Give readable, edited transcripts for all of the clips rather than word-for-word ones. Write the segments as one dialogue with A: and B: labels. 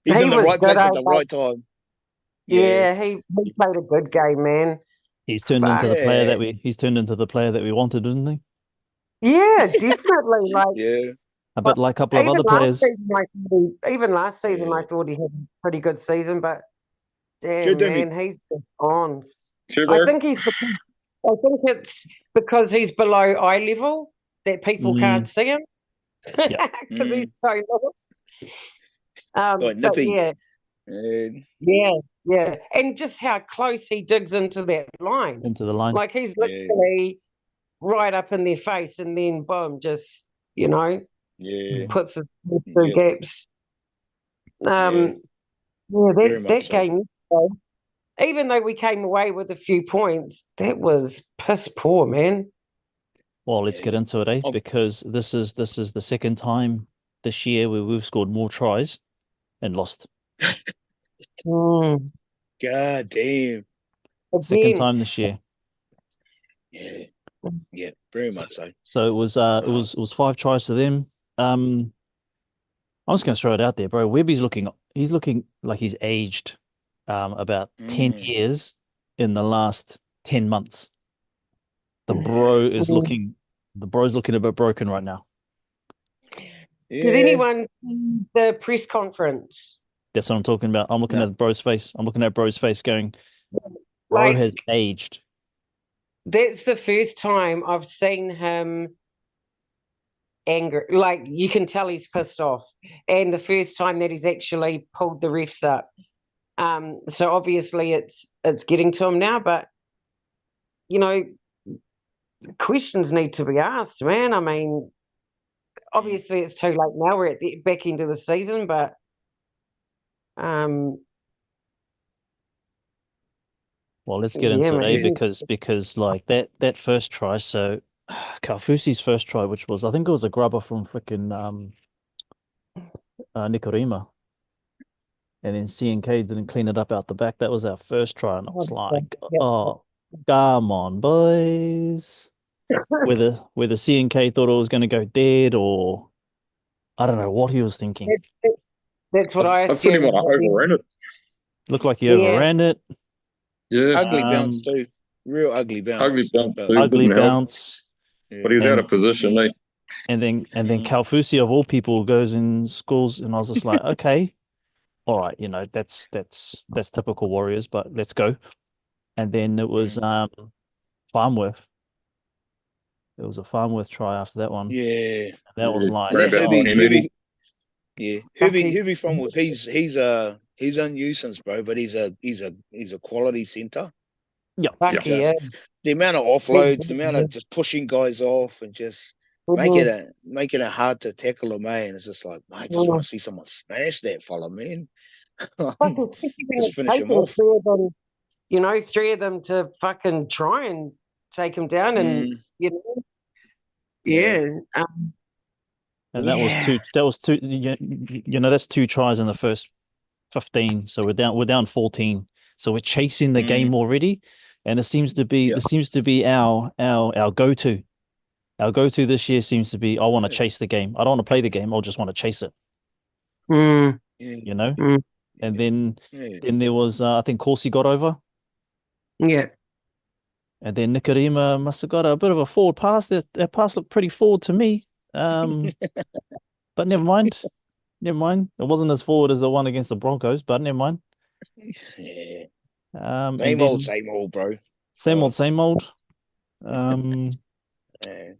A: He's
B: He
A: in the
B: was
A: right
B: good,
A: place
B: eh?
A: at the
B: Like,
A: right time. Yeah,
B: yeah, he played a good game, man.
C: He's turned into
B: Fuck.
C: the player
A: yeah,
C: that we wanted, isn't he?
B: Yeah, definitely. Like,
A: yeah,
C: A bit like a couple of
B: even
C: other
B: last
C: players.
B: season, even last season, I
A: yeah.
B: thought he had a pretty good season. But
A: True,
B: damn,
A: Demi.
B: man, he's just on. I
D: Sugar.
B: think he's. I think it's because he's below eye level that people can't
C: Mm,
B: see him
C: yeah.
B: because he's
A: Mm.
B: so little.
A: Oh,
B: But
A: Nippy.
B: yeah,
A: And
B: yeah, yeah, and just how close he digs into that line.
C: Into the line.
B: Like he's
A: yeah,
B: literally right up in their face, and then boom, just
A: yeah,
B: puts it through
A: yeah,
B: gaps.
A: yeah.
B: Yeah,
A: Very much
B: that
A: so.
B: game, even though we came away with a few points, that was piss poor, man.
C: Well, let's get
A: Yeah.
C: into it, eh?
A: Oh,
C: Because this is the second time this year where we've scored more tries and lost.
B: Mm.
A: God damn.
C: Second
B: Again,
C: time this year.
A: Yeah, yeah. Very
C: So,
A: much so.
C: so it was 5 tries to them. I'm just gonna throw it out there, bro. He's looking like he's aged about 10
A: Mm,
C: years in the last 10 months. The bro
A: yeah,
C: is
B: mm.
C: looking the bro's looking a bit broken right now.
B: Did
A: yeah.
B: anyone see the press conference?
C: That's what I'm talking about. I'm looking
A: No.
C: at bro's face. I'm looking at bro's face going, bro
B: Like,
C: has aged.
B: that's the first time I've seen him angry. Like, you can tell he's pissed off. And the first time that he's actually pulled the refs up. So obviously it's getting to him now, but you know, questions need to be asked, man. I mean, obviously it's too late now. We're at the back end of the season, but um,
C: Well, let's get
B: yeah,
C: into it, eh?
A: Yeah,
B: man.
C: Because like that first try, so Kaufusi's first try, which was I think it was a grubber from freaking Nikorima, and then CNK didn't clean it up out the back. That was our first try, and I was like, oh, come on, boys. Whether CNK thought it was going to go dead or I don't know what he was thinking.
B: That's what I
D: I thought he might
B: assumed.
D: have overran it.
C: Looked like he
B: Yeah,
C: overran it.
D: Yeah,
A: ugly bounce
C: Um,
A: too. Real ugly
D: ugly
A: bounce.
D: bounce
A: But
D: too,
C: ugly
D: didn't help.
C: bounce,
D: But he
A: yeah,
D: was out of
C: and
D: position, eh?
C: and then
A: mm,
C: Kaufusi of all people goes and scores, and I was just like, okay, all right, that's typical Warriors, but let's go. And then it was
A: mm.
C: Farmworth. It was a Farmworth try after that one.
A: Yeah.
C: And that was
D: Yeah,
C: like,
A: And
D: ran
A: that
D: about
A: Herbie,
D: 180.
A: Herbie, yeah,
B: lucky,
A: Herbie from with he's a nuisance, bro. But he's a quality center.
C: yeah,
A: And
C: yeah.
B: lucky, yeah.
A: just the amount of offloads, the amount of just pushing guys off, and just
B: Mhm,
A: making it hard to tackle him, man. It's just like, mate, just want
B: mhm.
A: to see someone smash that fella, man.
B: Fuck, especially when
A: Just
B: it's
A: finish him
B: taken
A: off.
B: three of them to fucking try and take him down, and
A: Mm, yeah,
B: yeah,
C: And that was
B: yeah.
C: two. That was two. That's 2 tries in the first 15. So we're down 14. So we're chasing the
A: mm,
C: game already, and it seems to be
A: yeah,
C: this seems to be our go-to. Our go-to this year seems to be I want to
A: yeah,
C: chase the game. I don't want to play the game. I just want to chase it.
B: Mm,
A: yeah,
C: You know.
B: mm,
C: And
A: yeah,
C: then
A: yeah.
C: then there was I think Corsi got over,
B: yeah.
C: and then Nikorima must have got a bit of a forward pass. That pass looked pretty forward to me. But never mind. Never mind. It wasn't as forward as the one against the Broncos, but never mind.
A: Yeah.
C: And then
A: Same old, bro.
C: same
A: Oh,
C: old, same old. Um,
A: yeah.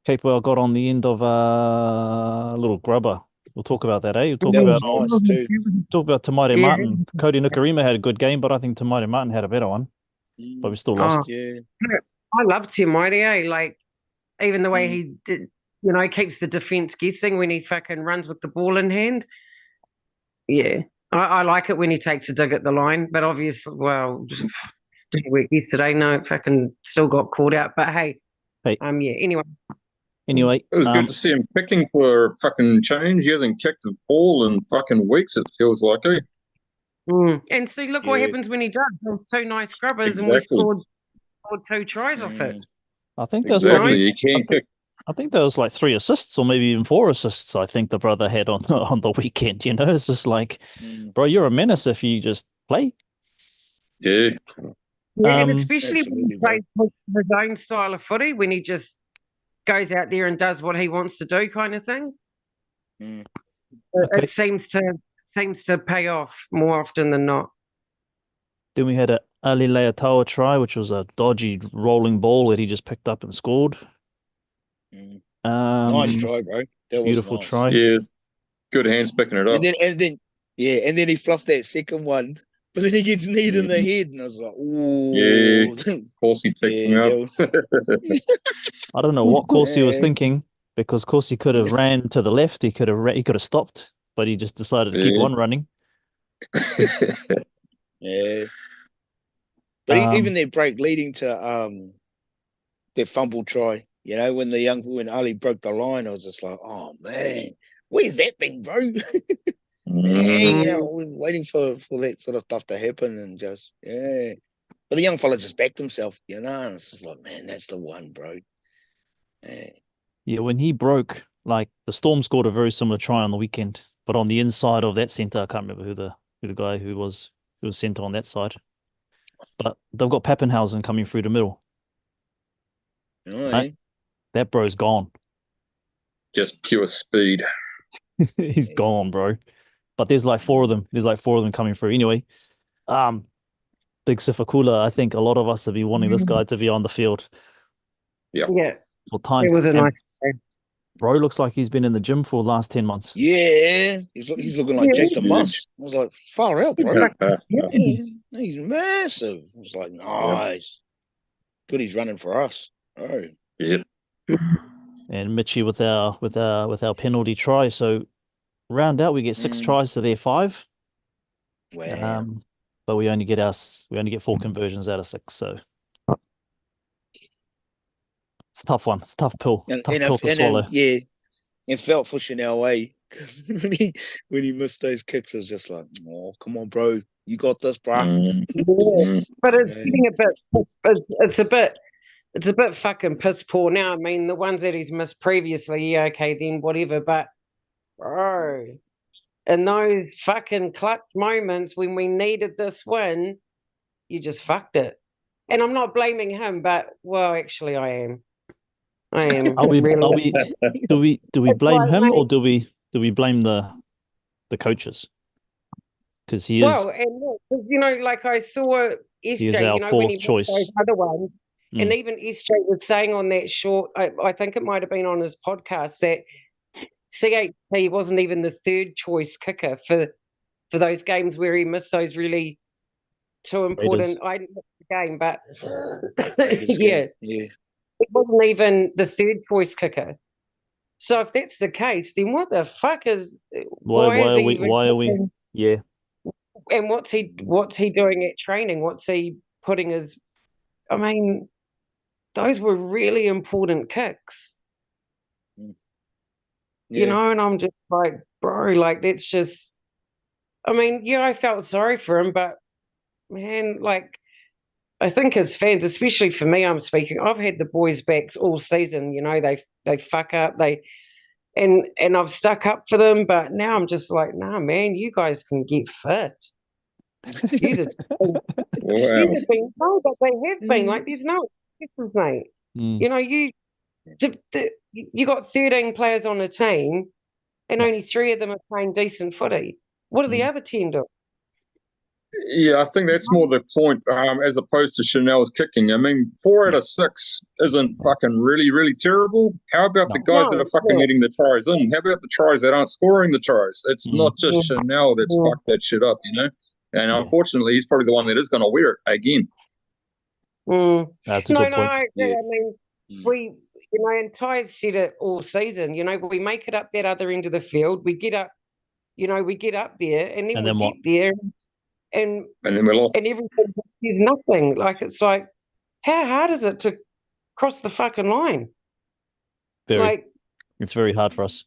C: Capewell got on the end of a little grubber. We'll talk about that, eh? We'll talk
A: That
C: about
A: was nice too.
C: Tamari
B: Yeah.
C: Martin. Cody Nikorima had a good game, but I think Tamari Martin had a better one. But we
A: Mm,
C: still
B: Oh,
C: lost.
A: yeah,
B: I loved Tim Whitey, eh? Like, even the way
A: mm,
B: he did, keeps the defense guessing when he fucking runs with the ball in hand. Yeah. I like it when he takes a dig at the line, but obviously, well, didn't work yesterday. No, fucking still got caught out. But hey,
C: Hey,
B: yeah. Anyway,
C: anyway,
D: It was good to see him kicking for a fucking change. He hasn't kicked the ball in fucking weeks, it feels like, eh?
B: and see, look what
A: yeah,
B: happens when he does. Those two nice scrubbers, and we
D: Exactly.
B: scored 2 tries off it.
A: mm,
C: I think that's
B: You know,
C: probably
D: Exactly. He
C: I
D: can
C: think
D: kick.
C: I think there was like 3 assists or maybe even 4 assists. I think the brother had on the weekend. You know, it's just like, bro, you're a menace if you just play.
D: Yeah.
B: Yeah, and especially when he
A: Absolutely, bro.
B: plays his own style of footy, when he just goes out there and does what he wants to do, kind of thing.
A: Mm.
C: Okay.
B: It seems to pay off more often than not.
C: Then we had a Ali Leatoa try, which was a dodgy rolling ball that he just picked up and scored.
A: Mm.
C: Um,
A: Nice try, bro. That was
C: beautiful
A: nice.
C: try.
D: Yeah. Good hands picking it up.
A: And then he fluffed that second one, but then he gets kneed in the head, and I was like,
D: Yeah.
A: ooh,
D: Of course he picked him
A: yeah,
D: out.
C: I don't know what course he was
A: Yeah.
C: thinking, because course he could have ran to the left, he could have stopped, but he just decided to keep
D: Yeah.
C: on running.
A: Yeah. But even their break leading to their fumble try, you know, when Ali broke the line, I was just like, oh man, where's that been, bro? You know, I was waiting for that sort of stuff to happen, and just But the young fella just backed himself, you know, and it's just like, man, that's the one, bro. Yeah.
C: Yeah, when he broke, like the Storm scored a very similar try on the weekend, but on the inside of that center, I can't remember who the guy who was center on that side. But they've got Pappenhausen coming through the middle.
A: All
C: Right?
A: right.
C: That bro's gone.
D: Just pure speed.
C: He's gone, bro. But there's like 4 of them. There's like 4 of them coming through. Anyway, Big Sifakula, I think a lot of us have been wanting this guy to be on the field
D: Yeah.
B: Yeah,
C: for time.
B: it was a
C: And
B: nice game.
C: bro looks like he's been in the gym for the last 10 months.
A: Yeah, he's looking like Jack the Muss. I was like, far out, bro. Yeah, he's massive. I was like, nice. Good, he's running for us. Oh,
D: Yeah.
C: And Mitchie with our penalty try. So round out, we get 6 tries to their 5.
A: wow.
C: But we only get 4 conversions out of 6. So it's a tough one. It's a tough pill. Tough pill to swallow.
A: Yeah, and felt for Chanel because when he missed those kicks, it was just like, oh, come on, bro, you got this, bro.
B: Yeah. But it's getting a bit. It's a bit fucking piss poor now. I mean, the ones that he's missed previously, yeah, okay, then whatever. But bro, in those fucking clutch moments when we needed this win, you just fucked it. And I'm not blaming him, but well, actually, I am. I am.
C: Are we
B: really.
C: do we
B: It's
C: blame
B: like,
C: him,
B: mate,
C: or do we blame the coaches? Because
B: well, and look, 'cause, you know, like I saw
C: he is
B: SJ,
C: our
B: you know, when he
C: 4th
B: missed
C: choice.
B: those other ones, and even SJ was saying on that short, I think it might have been on his podcast, that CHP wasn't even the 3rd choice kicker for those games where he missed those really 2 important. I didn't watch the game, but yeah,
A: Yeah.
B: it wasn't even the 3rd choice kicker. So if that's the case, then what the fuck is? Why is he?
C: Why are we? Yeah.
B: And what's he doing at training? What's he putting his? I mean, those were really important kicks.
A: Yeah.
B: You know, and I'm just like, bro, like that's just. I mean, yeah, I felt sorry for him, but man, like, I think as fans, especially for me, I'm speaking, I've had the boys' backs all season. You know, they fuck up, and I've stuck up for them, but now I'm just like, nah, man, you guys can get fit. You just,
D: Wow.
B: no, but they have been. Like, there's no excuses, mate. You know, you got 13 players on a team, and only 3 of them are playing decent footy. What are the other 10 doing?
D: Yeah, I think that's more the point, as opposed to Chanel's kicking. I mean, 4 out of 6 isn't fucking really, really terrible. How about the guys that are fucking getting the tries in? How about the tries that aren't scoring the tries? It's not just Chanel that's fucked that shit up, you know? And unfortunately, he's probably the one that is going to wear it again.
C: That's a good point.
B: I agree. I mean, we, you know, and Ty's said it all season, you know, we make it up that other end of the field. We get up, you know, we get up there, and then we get there. And
D: then we're lost.
B: And everything is nothing. Like, it's like, how hard is it to cross the fucking line?
C: Like, it's very hard for us.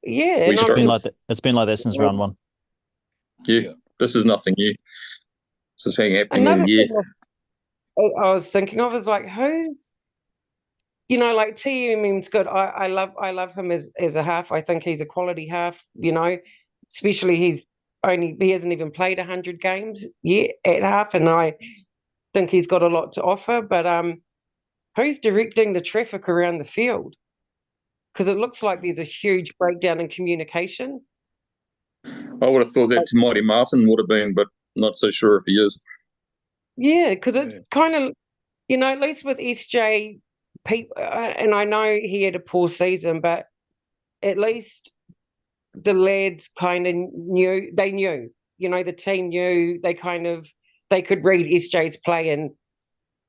B: Yeah,
C: and it's been like that. It's been like that since round 1.
D: Yeah, this is nothing new. This is happening all year.
B: I was thinking of is like, who's like TMM's good. I love him as a half. I think he's a quality half, especially he hasn't even played 100 games yet at half, and I think he's got a lot to offer. But who's directing the traffic around the field? Because it looks like there's a huge breakdown in communication.
D: I would have thought that Mighty Martin would have been, but not so sure if he is.
B: Yeah, because it kind of, at least with SJ, people, and I know he had a poor season, but at least the lads kind of knew, the team knew, they could read SJ's play and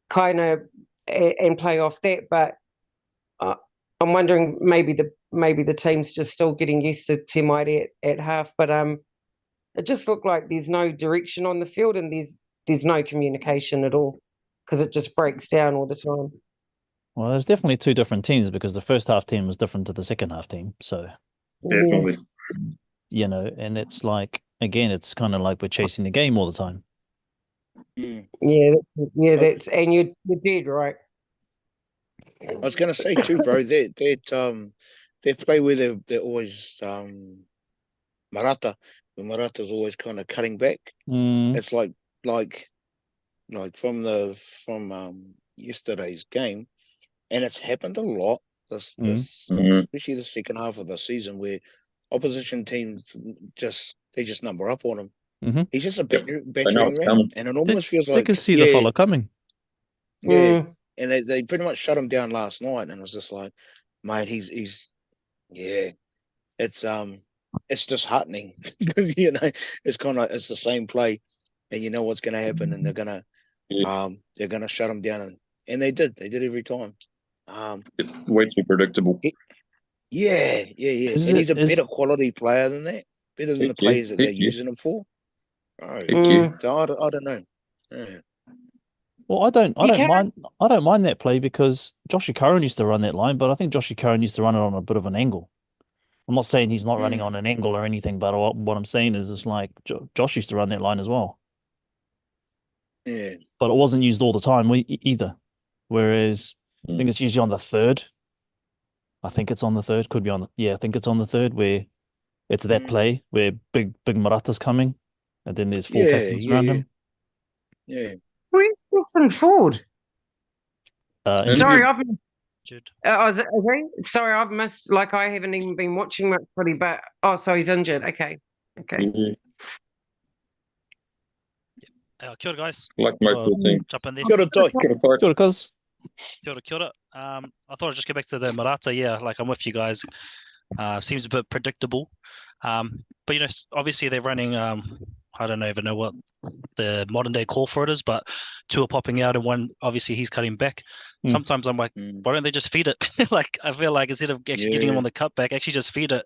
B: kind of and play off that. But I'm wondering maybe the team's just still getting used to Timite at half. But it just looked like there's no direction on the field and there's no communication at all, because it just breaks down all the time.
C: Well, there's definitely two different teams, because the first half team was different to the second half team. So
D: definitely,
C: and it's like, again, it's kind of like we're chasing the game all the time.
B: That's and you're dead right.
A: I was going to say too, bro. They play where they're always Marata. When Marata's always kind of cutting back. It's like from yesterday's game, and it's happened a lot. This especially the second half of the season, where opposition teams just number up on him. He's just a battering ram, and it almost feels like
C: they can see the follow coming.
A: Yeah, and they pretty much shut him down last night, and it was just like, mate, he's it's disheartening because it's kind of it's the same play, and you know what's going to happen, and they're gonna shut him down, and they did every time.
D: It's way too predictable.
A: And he's a better quality player than that, better than the players that they're using him for. So I don't know. Yeah.
C: Well, I don't mind that play, because Joshy Curran used to run that line, but I think Joshy Curran used to run it on a bit of an angle. I'm not saying he's not running on an angle or anything, but what I'm saying is it's like Josh used to run that line as well.
A: Yeah.
C: But it wasn't used all the time either. Whereas I think it's usually on the third. I think it's on the third. Could be on I think it's on the third, where it's that play where big Murata's coming, and then there's 4 tackles around him.
A: Yeah.
B: Where's Jackson Ford? Sorry, I've missed. Like, I haven't even been watching much footy, but so he's injured. Okay.
E: Kia ora, guys.
D: Like most of the team.
E: Jump in there.
A: Kia ora, Toi.
C: Kia ora, cuz.
E: Kia ora. I thought I'd just go back to the Murata. Yeah, like, I'm with you guys. Seems a bit predictable. But obviously they're running. I don't even know what the modern day call for it is, but 2 are popping out and 1, obviously, he's cutting back. Sometimes I'm like, why don't they just feed it? Like, I feel like instead of actually getting him on the cutback, actually just feed it.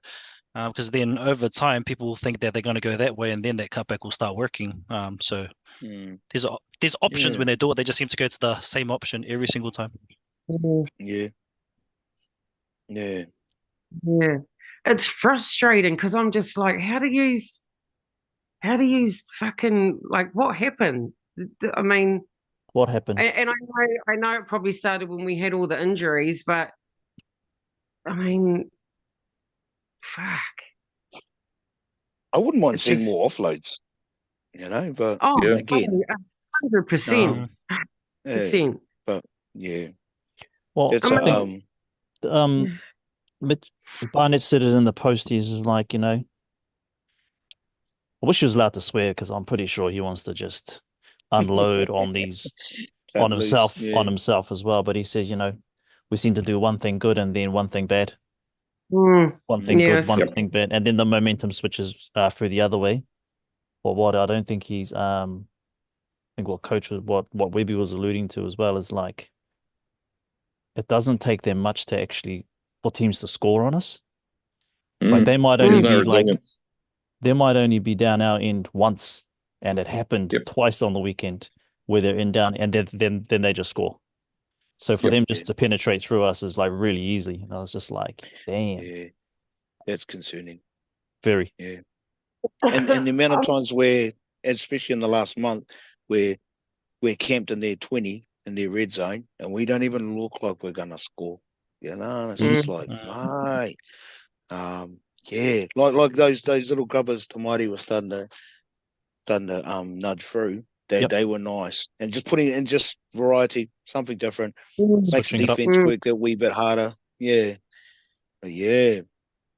E: Because then over time, people will think that they're going to go that way, and then that cutback will start working. So there's options when they do it. They just seem to go to the same option every single time.
A: Yeah.
B: It's frustrating, because I'm just like, how do you fucking, like, what happened? I mean,
C: what happened?
B: And I know it probably started when we had all the injuries, but I mean, fuck.
A: I wouldn't mind seeing more offloads, but again,
B: 100%.
A: But yeah.
C: Well, Barnett said it in the post. He's like, I wish he was allowed to swear, because I'm pretty sure he wants to just unload on himself as well. But he says, we seem to do one thing good and then one thing bad. One thing good, one thing bad, and then the momentum switches through the other way. But what I don't think he's, I think what Webby was alluding to as well is, like, it doesn't take them much to actually for teams to score on us. Like, they might only be down our end once, and it happened twice on the weekend where they're in down, and then they just score. So for them just to penetrate through us is, like, really easy. And I was just like, damn.
A: Yeah, that's concerning.
C: Very.
A: Yeah. And the amount of times where, especially in the last month, where we're camped in their 20 in their red zone, and we don't even look like we're gonna score. You know, it's
B: Mm.
A: just like, mate. Yeah, like those little grubbers Tamati was starting to nudge through. They were nice, and just putting in just variety, something different, makes the
C: Switching it up.
A: defense work that wee bit harder. Yeah, yeah.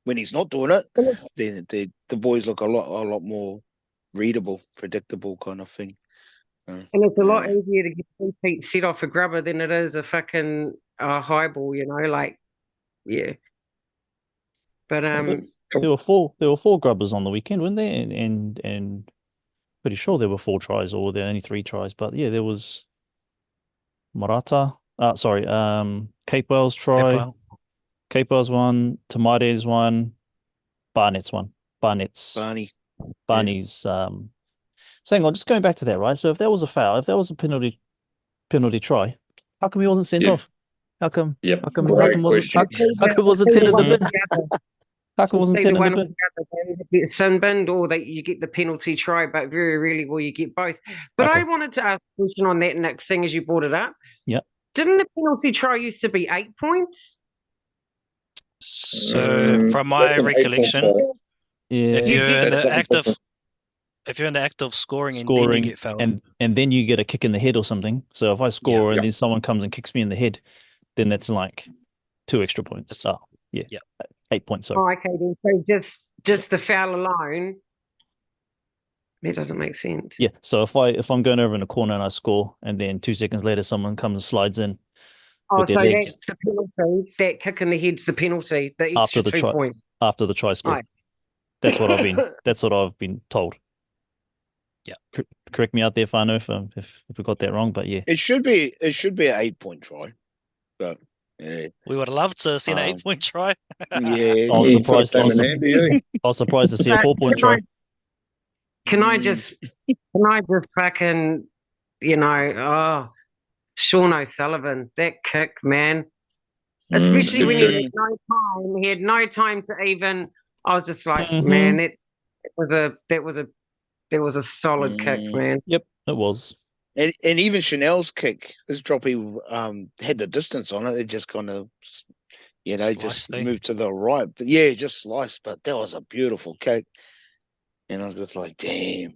A: When he's not doing it, then the boys look a lot more readable, predictable kind of thing.
B: And it's a lot
A: Yeah.
B: easier to get 2 feet set off a grubber than it is a fucking high ball, you know, like, yeah. But
C: There were four grubbers on the weekend, weren't there? And pretty sure there were 4 tries, or were there only 3 tries? But yeah, there was Marata. Cape Wells try. Cape Wells one, Tamate's one, Barnett's one. Barnett's Barney's saying, just going back to that, right? So if there was a foul, if there was a penalty try, how come he wasn't sent off? How come?
D: Yep.
C: How come
D: Great
C: wasn't?
D: question.
C: How come wasn't 10 in the bin? How come wasn't 10 in the bin?
B: Get sin-binned, or that you get the penalty try, but very rarely will you get both. But
C: Okay.
B: I wanted to ask a question on that, Nick, seeing as you brought it up.
C: Yep.
B: Didn't the penalty try used to be 8 points?
E: So from my
D: That's an
E: recollection,
D: 8.5.
C: Yeah.
E: if you're in
D: That's
E: the
D: something
E: act of
D: different.
E: if you're in the act of scoring and then you get fouled,
C: and then you get a kick in the head or something. So if I score and
D: Yeah.
C: then someone comes and kicks me in the head, then that's like 2 extra points. Oh, yeah. 8 points. Sorry.
B: Oh, okay, then. So just the foul alone, that doesn't make sense.
C: Yeah. So if I'm going over in a corner and I score, and then 2 seconds later someone comes and slides in
B: Oh,
C: with their
B: so
C: legs
B: that's the penalty. That kick in the head's the penalty. The
C: after
B: extra
C: the
B: 2
C: try
B: points.
C: after the try score.
B: Right.
C: That's what I've been told.
E: Yeah.
C: Correct me out there, Fano, if we got that wrong, but yeah.
A: It should be an 8-point try, but yeah.
E: we would love to see an 8-point try.
A: Yeah.
C: I was surprised.
D: Came in handy, eh?
C: I was surprised to see a 4-point try.
B: Can I just fucking, Sean O'Sullivan, that kick, man. Especially when he had no time. He had no time to even. I was just like, man, that was a solid kick, man.
C: Yep, it was.
A: And even Chanel's kick, this droppy had the distance on it. It just kind of, just moved to the right. But yeah, just sliced. But that was a beautiful kick. And I was just like, damn.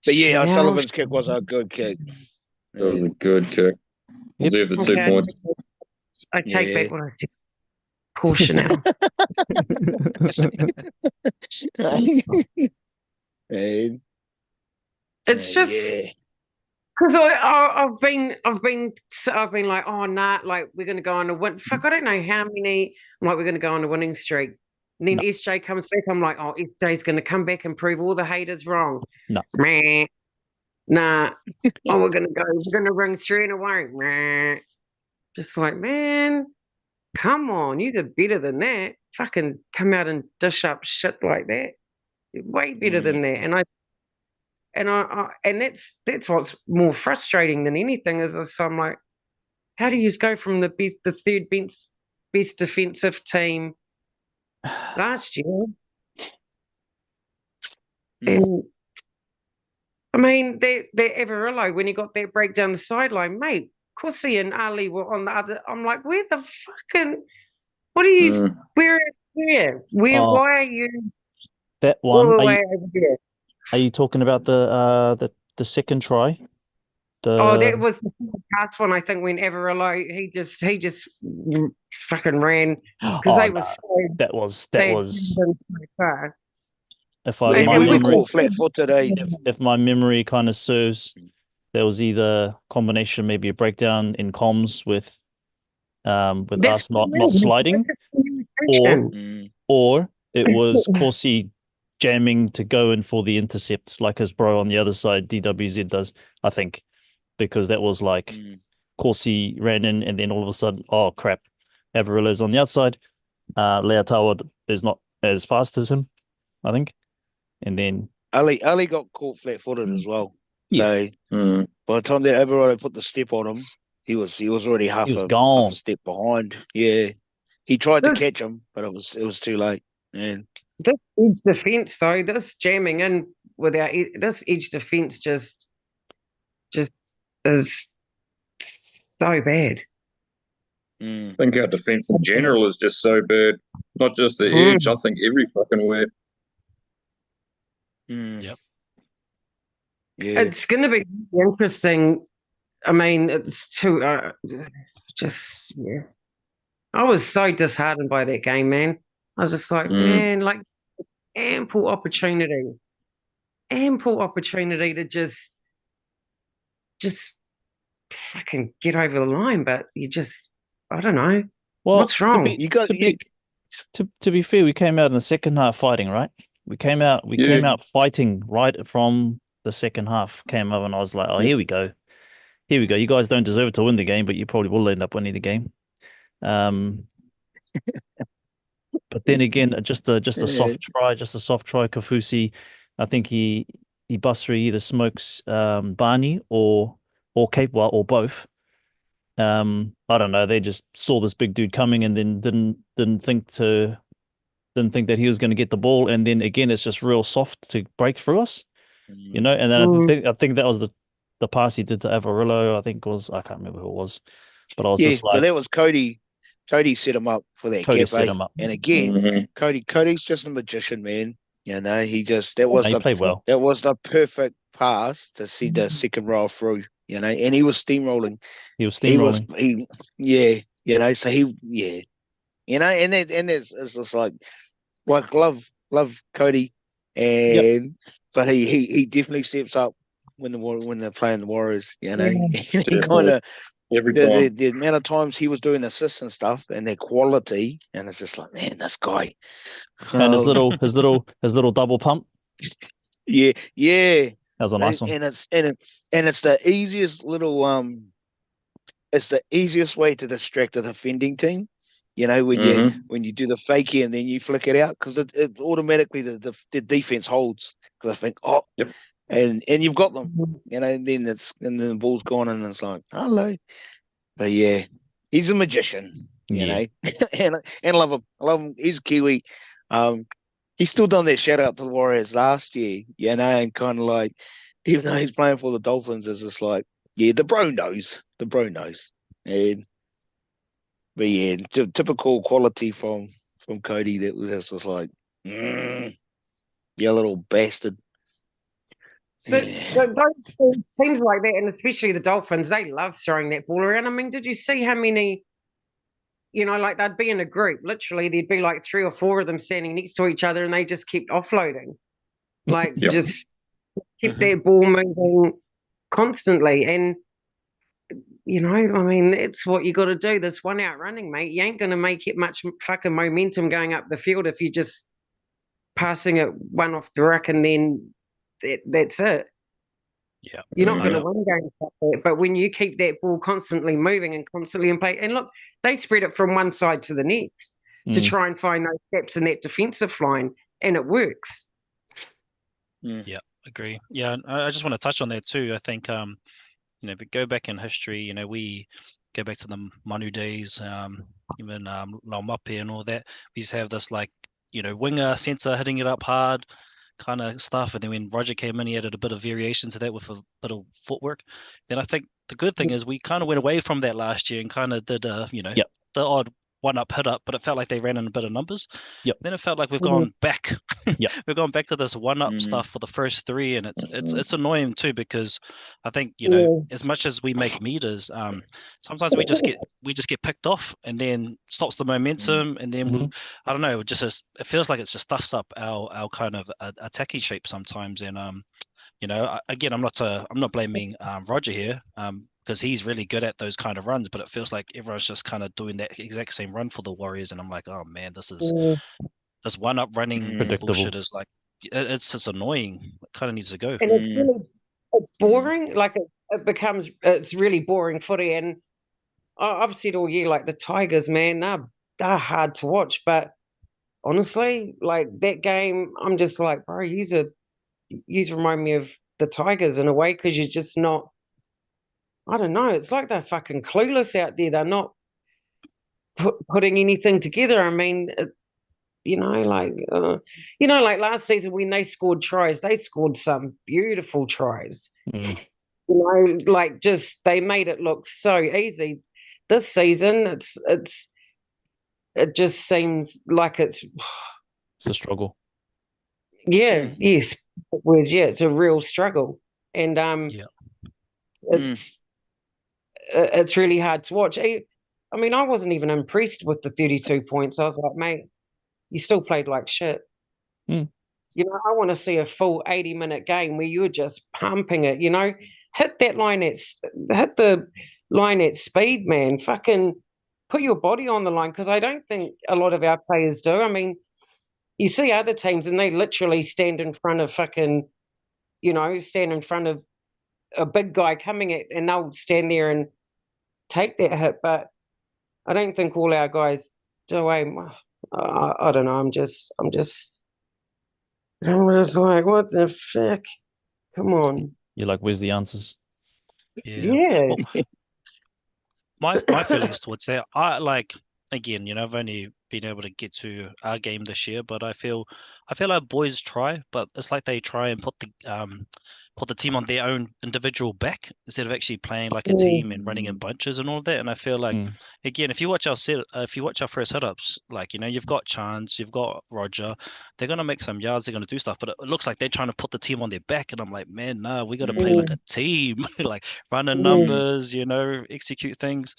A: But yeah, O'Sullivan's kick was a good kick.
D: It was a good kick. Deserved the 2 points.
B: I take back what I said. Poor Chanel. It's just because I've been like, oh nah, like we're gonna go on a win. Fuck, I don't know how many. I'm like, we're gonna go on a winning streak. And then SJ comes back. I'm like, oh, SJ's gonna come back and prove all the haters wrong.
C: No.
B: Meh. Nah. Oh, we're gonna ring 3 in a row. Meh. Just like, man, come on, you're better than that. Fucking come out and dish up shit like that. Way better than that. And that's what's more frustrating than anything is I'm like, how do you go from the third best defensive team last year? And I mean, that Everillo, when he got that break down the sideline, mate, Kusi and Ali were on the other. I'm like, where the fucking, what are you, where, why are you
C: that one?
B: all the way over there?
C: Are you talking about the second try?
B: That was the past one. I think when Everillo, he just fucking ran because they were so.
C: That was. If
A: we were caught flat-footed, eh?
C: If my memory kind of serves, there was either a combination, maybe a breakdown in comms with us not sliding, or it was Corsi jamming to go in for the intercept, like his bro on the other side, DWZ does, I think, because that was like Corsi ran in, and then all of a sudden, oh crap, Averillo's on the outside. Leatawa is not as fast as him, I think. And then
A: Ali got caught flat-footed as well.
C: Yeah.
A: So by the time that Everillo put the step on him, he was already half a step behind. Yeah, he tried to catch him, but it was too late. Man,
B: this edge defense though, this jamming in without this edge defense just is so bad.
D: I think our defense in general is just so bad. Not just the edge. I think every fucking way.
E: Yep.
A: Yeah.
B: It's going to be interesting. I mean, it's too just yeah. I was so disheartened by that game, man. I was just like, man, like ample opportunity to just fucking get over the line, but you just, I don't know.
C: Well,
B: what's wrong.
C: To be fair, we came out in the second half fighting, right? We came out fighting right from the second half. Came up and I was like, oh, here we go. You guys don't deserve to win the game, but you probably will end up winning the game. But then again, just a soft try, Kafusi. I think he busts either smokes Barney or Capewell or both. I don't know. They just saw this big dude coming and then didn't think that he was going to get the ball. And then again, it's just real soft to break through us, And then I think that was the pass he did to Avarillo. I can't remember who it was, but I was just like,
A: but that was Cody. Cody set him up for that
C: Cody
A: gap,
C: set him up.
A: And again, Cody's just a magician, man. He played
C: well.
A: That was the perfect pass to see the second row through. And he was steamrolling. And it's just like love Cody, but he definitely steps up when they're playing the Warriors. He kind of. The amount of times he was doing assists and stuff, and their quality, and it's just like, man, this guy.
C: And his little double pump.
A: Yeah.
C: That was a nice one.
A: And it's the easiest little it's the easiest way to distract a defending team. When you do the fakie and then you flick it out, because it automatically the defense holds, because I think and you've got them, and then the ball's gone and it's like, hello. But yeah, he's a magician, and I love him. I love him. He's a Kiwi. He's still done that shout out to the Warriors last year, and kind of like, even though he's playing for the Dolphins, it's just like, the bro knows. But yeah, typical quality from Cody. That was just like, you little bastard.
B: But those teams like that, and especially the Dolphins, they love throwing that ball around. I mean, did you see how many, like they'd be in a group, literally there'd be like 3 or 4 of them standing next to each other and they just kept offloading. Like just keep that ball moving constantly. And, I mean, that's what you got to do. This one out running, mate. You ain't going to make it much fucking momentum going up the field if you're just passing it one off the rack and then that's it.
E: Yeah,
B: you're not going to win games like that. But when you keep that ball constantly moving and constantly in play, and look, they spread it from one side to the next to try and find those gaps in that defensive line, and it works.
E: Yeah, agree. Yeah, I just want to touch on that too. I think if we go back in history, we go back to the Manu days, even Laumape and all that. We used to have this winger, centre hitting it up hard kind of stuff. And then when Roger came in, he added a bit of variation to that with a bit of footwork. Then I think the good thing is we kind of went away from that last year and kind of did, the odd one-up hit-up, but it felt like they ran in a bit of numbers. Then it felt like we've gone back. We've gone back to this one-up stuff for the first 3, and it's annoying too, because I think as much as we make meters, sometimes we just get picked off, and then stops the momentum, and then I don't know, it feels like it just stuffs up our kind of attacking shape sometimes, and again, I'm not blaming Roger here, because he's really good at those kind of runs, but it feels like everyone's just kind of doing that exact same run for the Warriors, and I'm like, oh man, this one up running bullshit is like, it's just annoying. It kind of needs to go.
B: And it's boring. Like it's really boring footy. And I've said all year, like the Tigers, man, they're hard to watch. But honestly, like that game, I'm just like, bro, you remind me of the Tigers in a way, because you're just not. I don't know. It's like they're fucking clueless out there. They're not putting anything together. I mean, like last season when they scored tries, they scored some beautiful tries. You know, like just they made it look so easy. This season, it just seems like it's
C: a struggle.
B: Yeah, yes, words. Yeah, it's a real struggle, and it's really hard to watch. I mean, I wasn't even impressed with the 32 points. I was like, mate, you still played like shit. You know, I want to see a full 80-minute game where you're just pumping it. You know, hit the line at speed, man. Fucking put your body on the line, because I don't think a lot of our players do. I mean, you see other teams and they literally stand in front of stand in front of a big guy coming at, and they'll stand there and take that hit. But I don't think all our guys do. I don't know. I'm just like, what the fuck? Come on.
C: You're like, where's the answers?
B: Yeah.
E: Well, my feelings towards that, again, I've only been able to get to our game this year, but I feel our boys try, but it's like they try and put the team on their own individual back instead of actually playing like a team and running in bunches and all of that. And I feel like, again, if you watch our first hit-ups, like, you've got Chance, you've got Roger, they're going to make some yards, they're going to do stuff, but it looks like they're trying to put the team on their back. And I'm like, man, no, we got to play like a team, like run the numbers, execute things.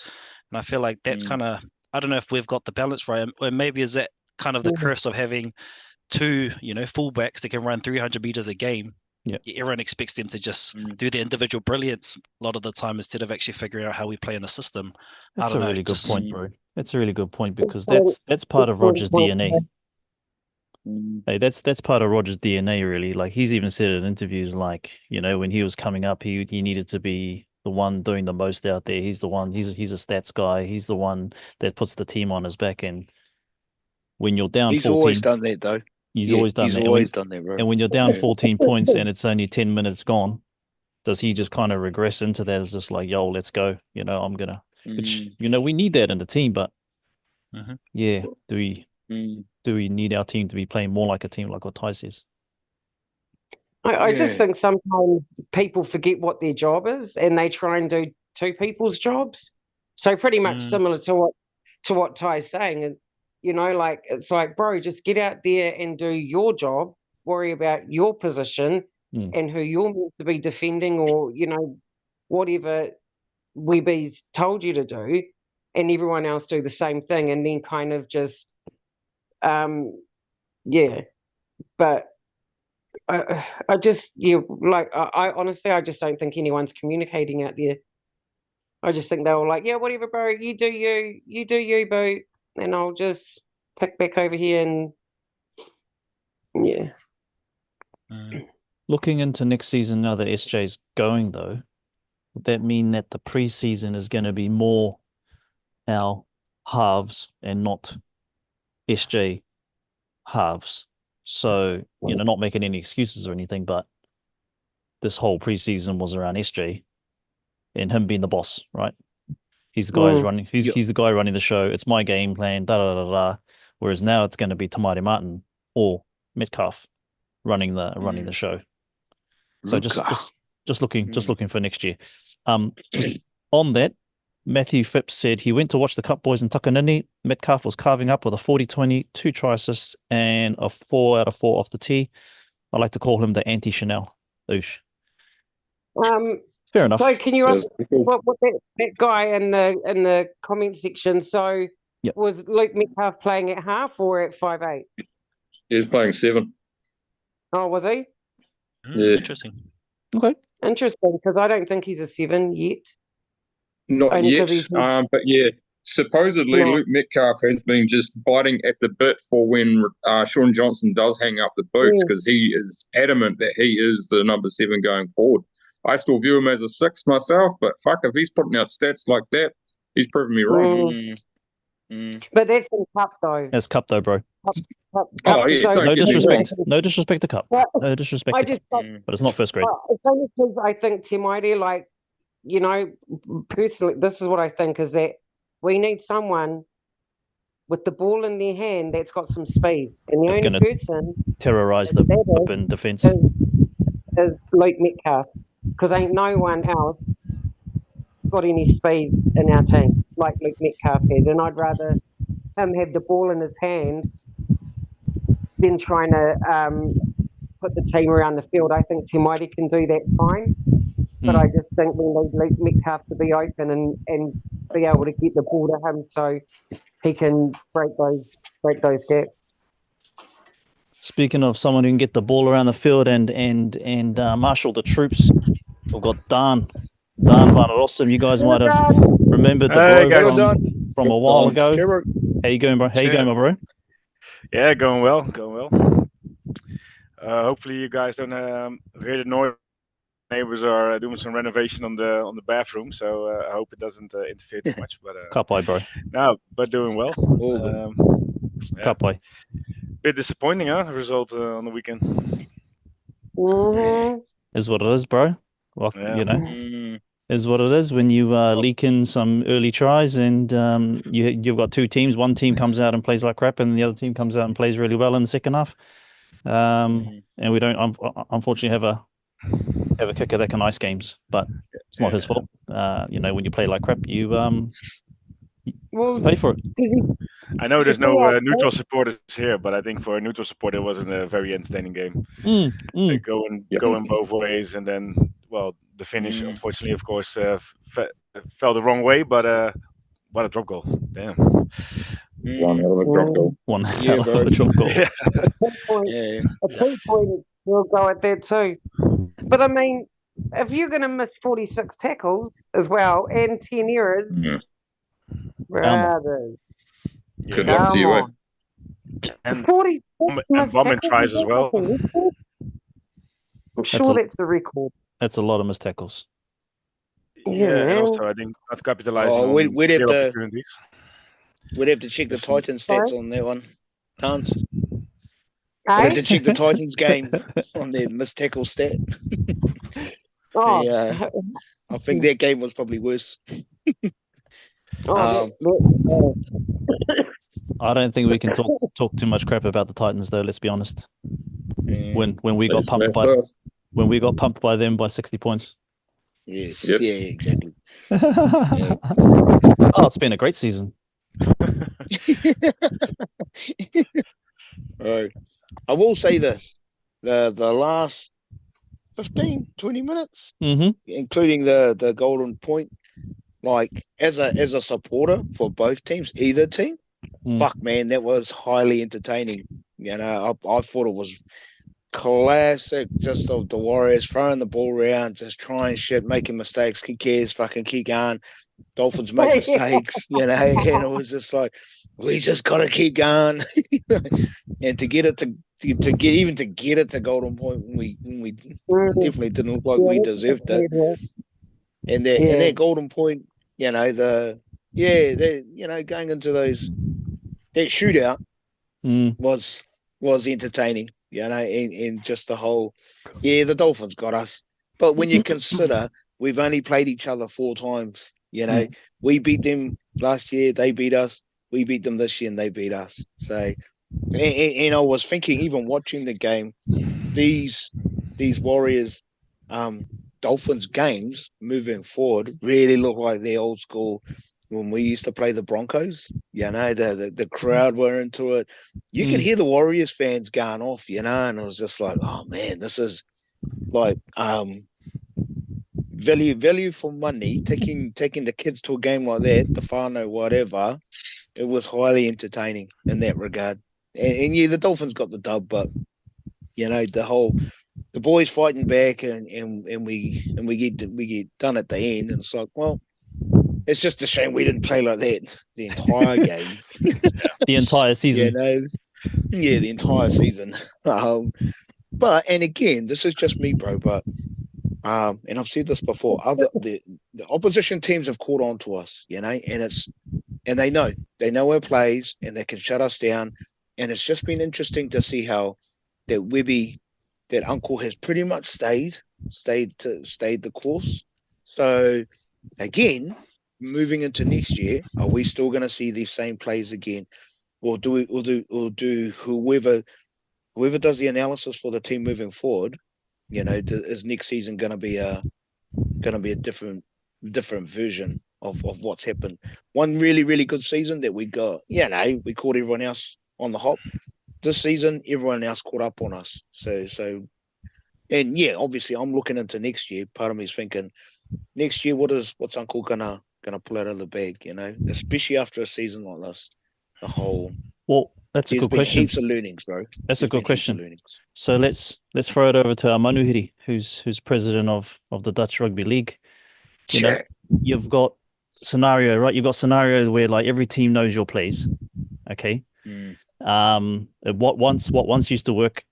E: And I feel like that's kind of, I don't know if we've got the balance right, or maybe is that kind of the curse of having two, fullbacks that can run 300 meters a game.
C: Yeah,
E: everyone expects them to just do their individual brilliance a lot of the time instead of actually figuring out how we play in a system.
C: That's a really good point, bro. That's a really good point, because that's part of Roger's DNA. Hey, that's part of Roger's DNA, really. Like, he's even said in interviews, like, when he was coming up, he needed to be the one doing the most out there. He's the one. He's a stats guy. He's the one that puts the team on his back. And when you're down,
A: he's always done that, though.
C: He's always done that, bro. And when you're down 14 points and it's only 10 minutes gone, does he just kind of regress into that? It's just like, yo, let's go. I'm gonna. Which we need that in the team, but yeah, do we need our team to be playing more like a team, like what Ty says?
B: I just think sometimes people forget what their job is and they try and do two people's jobs. So pretty much similar to what Ty's saying. And like, it's like, bro, just get out there and do your job, worry about your position and who you're meant to be defending, or whatever Webby's told you to do, and everyone else do the same thing, and then kind of just but I just, I honestly, I just don't think anyone's communicating out there. I just think they're all like, yeah, whatever, bro, you do you, boo, and I'll just pick back over here. And
C: looking into next season now that SJ's going, though, would that mean that the preseason is going to be more our halves and not SJ halves? So, not making any excuses or anything, but this whole preseason was around SJ and him being the boss, right? He's the guy running. He's the guy running the show. It's my game plan. Da da da da. Whereas now it's going to be Tamari Martin or Metcalf running the show. So just looking for next year. Just on that, Matthew Phipps said he went to watch the Cup boys in Takanini. Metcalf was carving up with a 40-20, 2 try assists, and a 4 out of 4 off the tee. I like to call him the anti-Chanel. Oosh. Fair enough.
B: So can you ask what that guy in the comment section? So was Luke Metcalf playing at half or at 5'8"?
D: He was playing 7.
B: Oh, was he?
D: Yeah.
E: Interesting.
C: Okay.
B: Interesting, because I don't think he's a 7 yet.
D: Not
B: Only
D: yet, but yeah, supposedly Luke Metcalf has been just biting at the bit for when Sean Johnson does hang up the boots, because he is adamant that he is the number 7 going forward. I still view him as a 6 myself, but fuck, if he's putting out stats like that, he's proven me wrong.
B: But that's in Cup, though.
C: That's Cup, though, bro.
B: Cup,
C: no disrespect. No disrespect to Cup. No disrect to Cup. But it's not first grade.
B: It's only because I think Tim Idea, like, personally, this is what I think, is that we need someone with the ball in their hand that's got some speed. And the only person
C: terrorize the open defense
B: is Luke Metcalf. because ain't no one else got any speed in our team like Luke Metcalf has, and I'd rather him have the ball in his hand than trying to put the team around the field. I think Timoiti can do that fine, but I just think we need Luke Metcalf to be open and be able to get the ball to him so he can break those gaps.
C: Speaking of someone who can get the ball around the field and marshal the troops, we've got Dan Van Rossum. You guys might have remembered the bro from a while ago.
A: Sure.
C: How you going, bro? How you going, my bro?
F: Yeah, going well. Hopefully you guys don't hear the noise. Neighbors are doing some renovation on the bathroom, so I hope it doesn't interfere too much. But
C: Kapai, bro.
F: No, but doing well.
C: Kapai.
F: Bit disappointing, huh? The result on the weekend.
C: Is what it is, bro. Well, you know, is what it is when you leak in some early tries and you've got two teams. One team comes out and plays like crap, and the other team comes out and plays really well in the second half. And we don't, unfortunately, have a kicker that can ice games, but it's not his fault. You know, when you play like crap, you pay for it.
F: I know there's no neutral supporters here, but I think for a neutral supporter, it wasn't a very entertaining game. They going both ways, and then, well, the finish, unfortunately, of course, fell the wrong way, but what a drop goal. Damn.
D: One hell of a drop goal.
C: One hell of a drop goal.
B: A 2-point will go at that too. But I mean, if you're going to miss 46 tackles as well and 10 errors, brother.
D: Good luck to you, eh?
F: And
B: 46
F: and bombing tries as well.
B: I'm sure that's the record.
C: That's a lot of missed tackles.
F: Yeah, and also I think not capitalizing on
A: we'd have to
F: opportunities.
A: We'd have to check the Titans stats on that one. Tons.
B: Hey?
A: We'd have to check the Titans game on their missed tackle stat. I think that game was probably worse.
C: I don't think we can talk too much crap about the Titans, though. Let's be honest. When we got pumped by them by 60 points.
A: Yeah, yeah, exactly.
C: Oh, it's been a great season.
A: Right. I will say this: the last 15, 20 minutes, including the golden point, like as a supporter for both teams, either team, fuck man, that was highly entertaining. You know, I thought it was classic, just the Warriors throwing the ball around, just trying shit, making mistakes. Who cares? Fucking keep going. Dolphins make mistakes, you know, and it was just like, we just gotta keep going. And to get it to get it to golden point when we definitely didn't look like we deserved it. And that golden point, you know, going into that shootout was entertaining, you know, and just the whole, the Dolphins got us. But when you consider we've only played each other 4 times, you know, we beat them last year, they beat us. We beat them this year and they beat us. So, and I was thinking, even watching the game, these Warriors, Dolphins games moving forward really look like the old school when we used to play the Broncos. You know, the crowd were into it. You could hear the Warriors fans going off, you know, and it was just like, oh man, this is like value for money. Taking the kids to a game like that, the whānau, whatever. It was highly entertaining in that regard. And the Dolphins got the dub, but you know, the boys fighting back and we get done at the end, and it's like, well, it's just a shame we didn't play like that the entire game.
C: The entire season.
A: The entire season. But and again, this is just me, bro, but and I've said this before, the opposition teams have caught on to us, you know, and they know our plays and they can shut us down. And it's just been interesting to see how that uncle has pretty much stayed the course. So again, moving into next year, are we still going to see these same plays again, or do whoever does the analysis for the team moving forward, you know, is next season going to be a going to be a different version of what's happened. One really, really good season that we got, we caught everyone else on the hop. This season, everyone else caught up on us. So, and yeah, obviously, I'm looking into next year. Part of me is thinking, next year, what's Uncle gonna pull out of the bag? Especially after a season like this,
C: that's a good question.
A: There's been heaps of learnings, bro.
C: That's a good question. So let's throw it over to our Manuhiri, who's president of the Dutch Rugby League. You've got scenario, right? You've got scenario where like every team knows your plays. Okay. What once used to work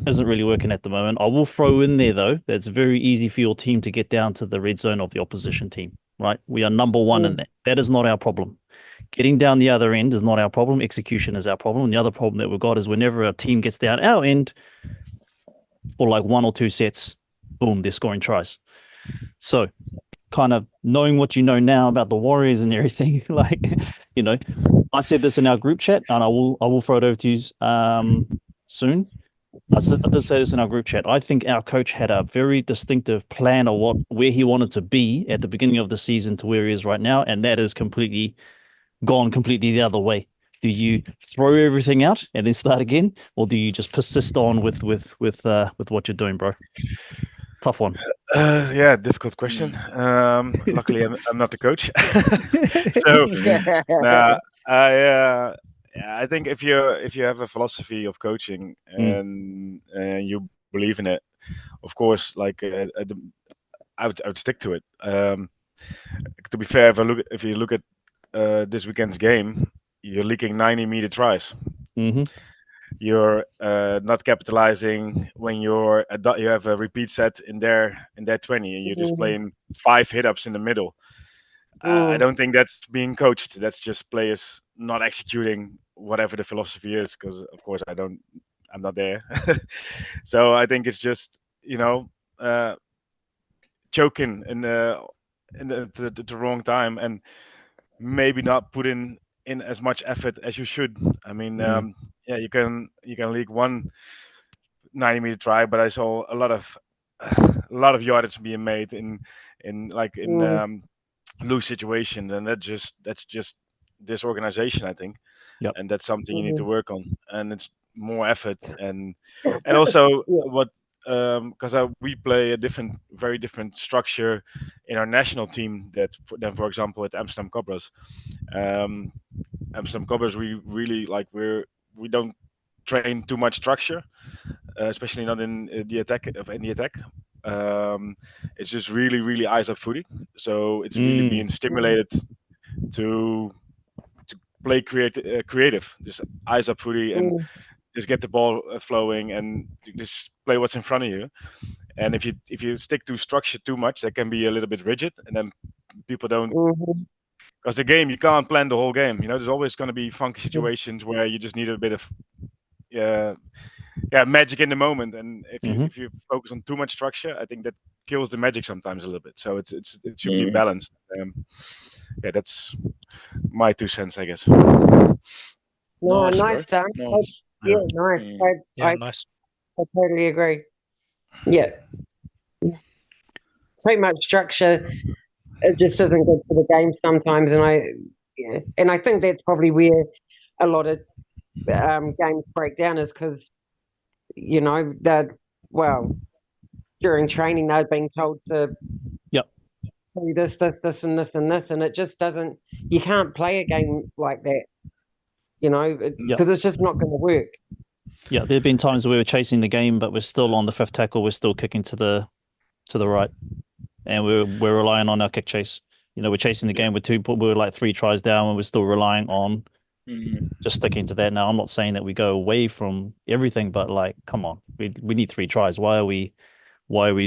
C: isn't really working at the moment. I will throw in there though, that it's very easy for your team to get down to the red zone of the opposition team, right? We are number one in that. That is not our problem. Getting down the other end is not our problem. Execution is our problem. And the other problem that we've got is whenever a team gets down our end for like 1 or 2 sets, boom, they're scoring tries. So kind of knowing what you know now about the Warriors and everything, like, I said this in our group chat, and I will throw it over to you soon. I did say this in our group chat. I think our coach had a very distinctive plan of where he wanted to be at the beginning of the season to where he is right now, and that is gone completely the other way. Do you throw everything out and then start again, or do you just persist on with what you're doing, bro? Tough one.
F: Difficult question. Luckily, I'm not the coach. So, I think if you have a philosophy of coaching and you believe in it, of course, like I would stick to it. To be fair, if you look at this weekend's game, you're leaking 90-meter tries.
C: Mm-hmm.
F: You're not capitalizing when you have a repeat set in their 20, and you're just playing 5 hit-ups in the middle. I don't think that's being coached. That's just players not executing whatever the philosophy is, because of course I'm not there. So I think it's just choking in the wrong time, and maybe not put in as much effort as you should. I mean, you can leak one 90-meter try, but I saw a lot of yardage being made in loose situations, and that's just disorganization, I think.
C: Yep.
F: And that's something you need to work on, and it's more effort and also what because we play a very different structure in our national team than, for example, at Amsterdam Cobras. Amsterdam Cobras, we really we don't train too much structure, especially not in the attack. It's just really eyes up footy. So it's really being stimulated to play creative, just eyes up footy, and just get the ball flowing and just play what's in front of you. And if you stick to structure too much, that can be a little bit rigid, and then people don't. Because the game, you can't plan the whole game. There's always going to be funky situations where you just need a bit of magic in the moment. And if you focus on too much structure, I think that kills the magic sometimes a little bit. So it should be balanced. That's my 2 cents, I guess.
B: Nice, Dan.
A: Nice.
B: Nice.
E: Nice.
B: I totally agree. Yeah. Too much structure, it just isn't good for the game sometimes, and I think that's probably where a lot of games break down, is because that during training they're being told to do this and this and this, and it just doesn't. You can't play a game like that, because it's just not going to work.
C: Yeah, there have been times where we were chasing the game, but we're still on the 5th tackle. We're still kicking to the right, and we're relying on our kick chase. We're chasing the game with we're like 3 tries down, and we're still relying on just sticking to that. Now, I'm not saying that we go away from everything, but like, come on, we need 3 tries. Why are we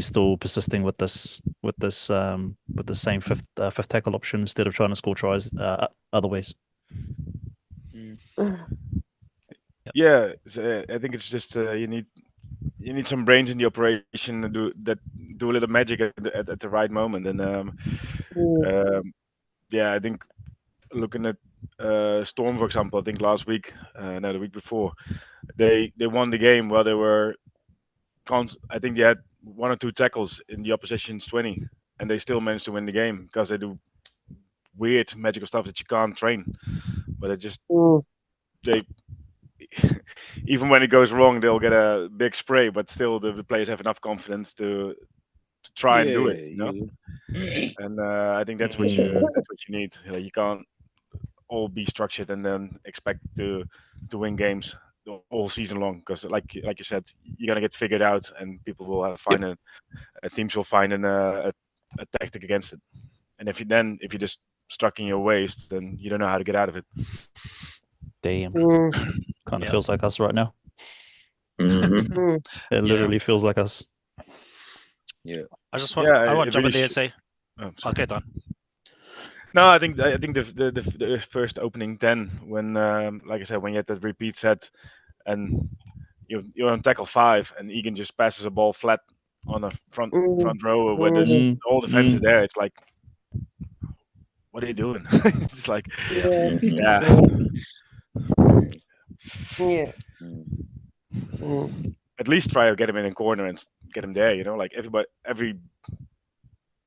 C: still persisting with this same fifth tackle option instead of trying to score tries other ways?
F: Yeah, I think it's just you need some brains in the operation to do a little magic at the right moment. And I think looking at Storm, for example, I think last week, the week before, they won the game while they were. I think they had 1 or 2 tackles in the opposition's 20, and they still manage to win the game because they do weird magical stuff that you can't train. But it just they even when it goes wrong, they'll get a big spray, but still the players have enough confidence to try and do it. And I think that's what you need. You can't all be structured and then expect to win games all season long, because like you said, you're gonna get figured out, and people will find teams will find a tactic against it. And if you're just stuck in your ways, then you don't know how to get out of it.
C: Damn, kind of feels like us right now.
D: Mm-hmm.
C: It literally feels like us.
E: Yeah, I want to jump in there and say, okay, done.
F: No, I think the first opening 10 when, like I said, when you had that repeat set and you're on tackle 5 and Egan just passes a ball flat on a front row where there's all the fences there. It's like, what are you doing? It's just like, At least try to get him in a corner and get him there. Like every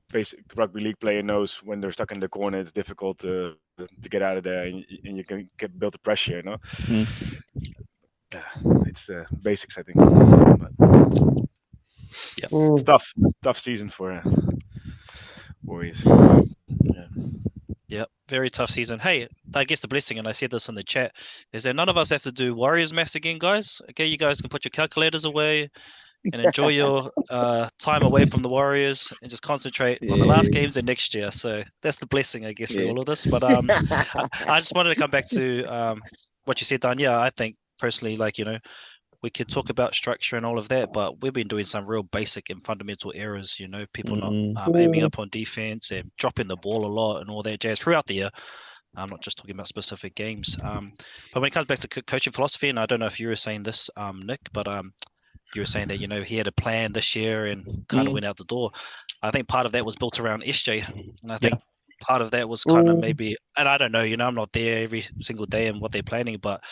F: basic rugby league player knows when they're stuck in the corner, it's difficult to get out of there, and you can build the pressure. Yeah, it's the basics, I think. But, it's tough season for Warriors.
E: Yeah, very tough season. Hey, I guess the blessing, and I said this in the chat, is that none of us have to do Warriors maths again, guys. Okay, you guys can put your calculators away and enjoy your time away from the Warriors and just concentrate on the last games and next year. So that's the blessing, I guess, for all of this. But I just wanted to come back to what you said, Dan. Yeah, I think personally, we could talk about structure and all of that, but we've been doing some real basic and fundamental errors. People not aiming up on defense and dropping the ball a lot and all that jazz throughout the year. I'm not just talking about specific games. But when it comes back to coaching philosophy, and I don't know if you were saying this, Nick, but you were saying that he had a plan this year and kind of went out the door. I think part of that was built around SJ, and I think part of that was kind of maybe, and I don't know, I'm not there every single day and what they're planning, but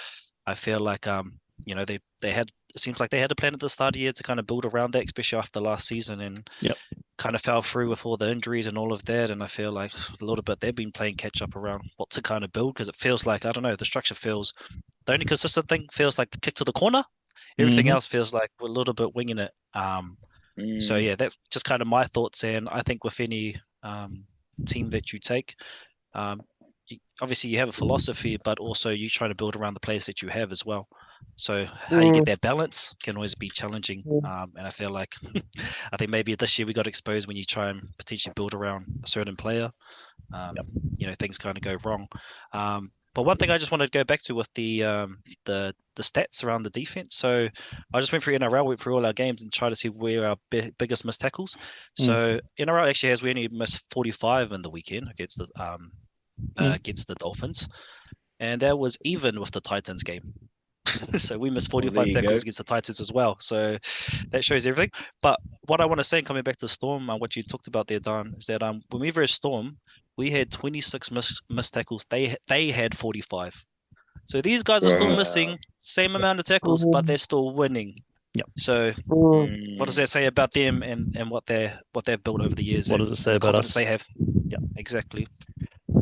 E: I feel like they had, it seems like they had a plan at the start of the year to kind of build around that, especially after last season, and kind of fell through with all the injuries and all of that. And I feel like a little bit they've been playing catch up around what to kind of build, because it feels like, I don't know, the structure feels, the only consistent thing feels like a kick to the corner. Everything else feels like we're a little bit winging it. So yeah, that's just kind of my thoughts. And I think with any team that you take, obviously you have a philosophy, but also you try to build around the players that you have as well. So how you get that balance can always be challenging. And I feel like I think maybe this year we got exposed when you try and potentially build around a certain player. Things kind of go wrong. But one thing I just wanted to go back to with the stats around the defense. So I just went through NRL, went through all our games and tried to see where our biggest missed tackles. So NRL actually has, we only missed 45 in the weekend against the Dolphins, and that was even with the Titans game. So we missed 45 tackles against the Titans as well. So that shows everything. But what I want to say, coming back to Storm, what you talked about there, Don, is that when we were Storm, we had 26 missed tackles. They had 45. So these guys are still missing same amount of tackles, but they're still winning.
C: Yep.
E: So what does that say about them and what they've built over the years?
C: What does it say about us?
E: They have.
C: Yeah,
E: exactly.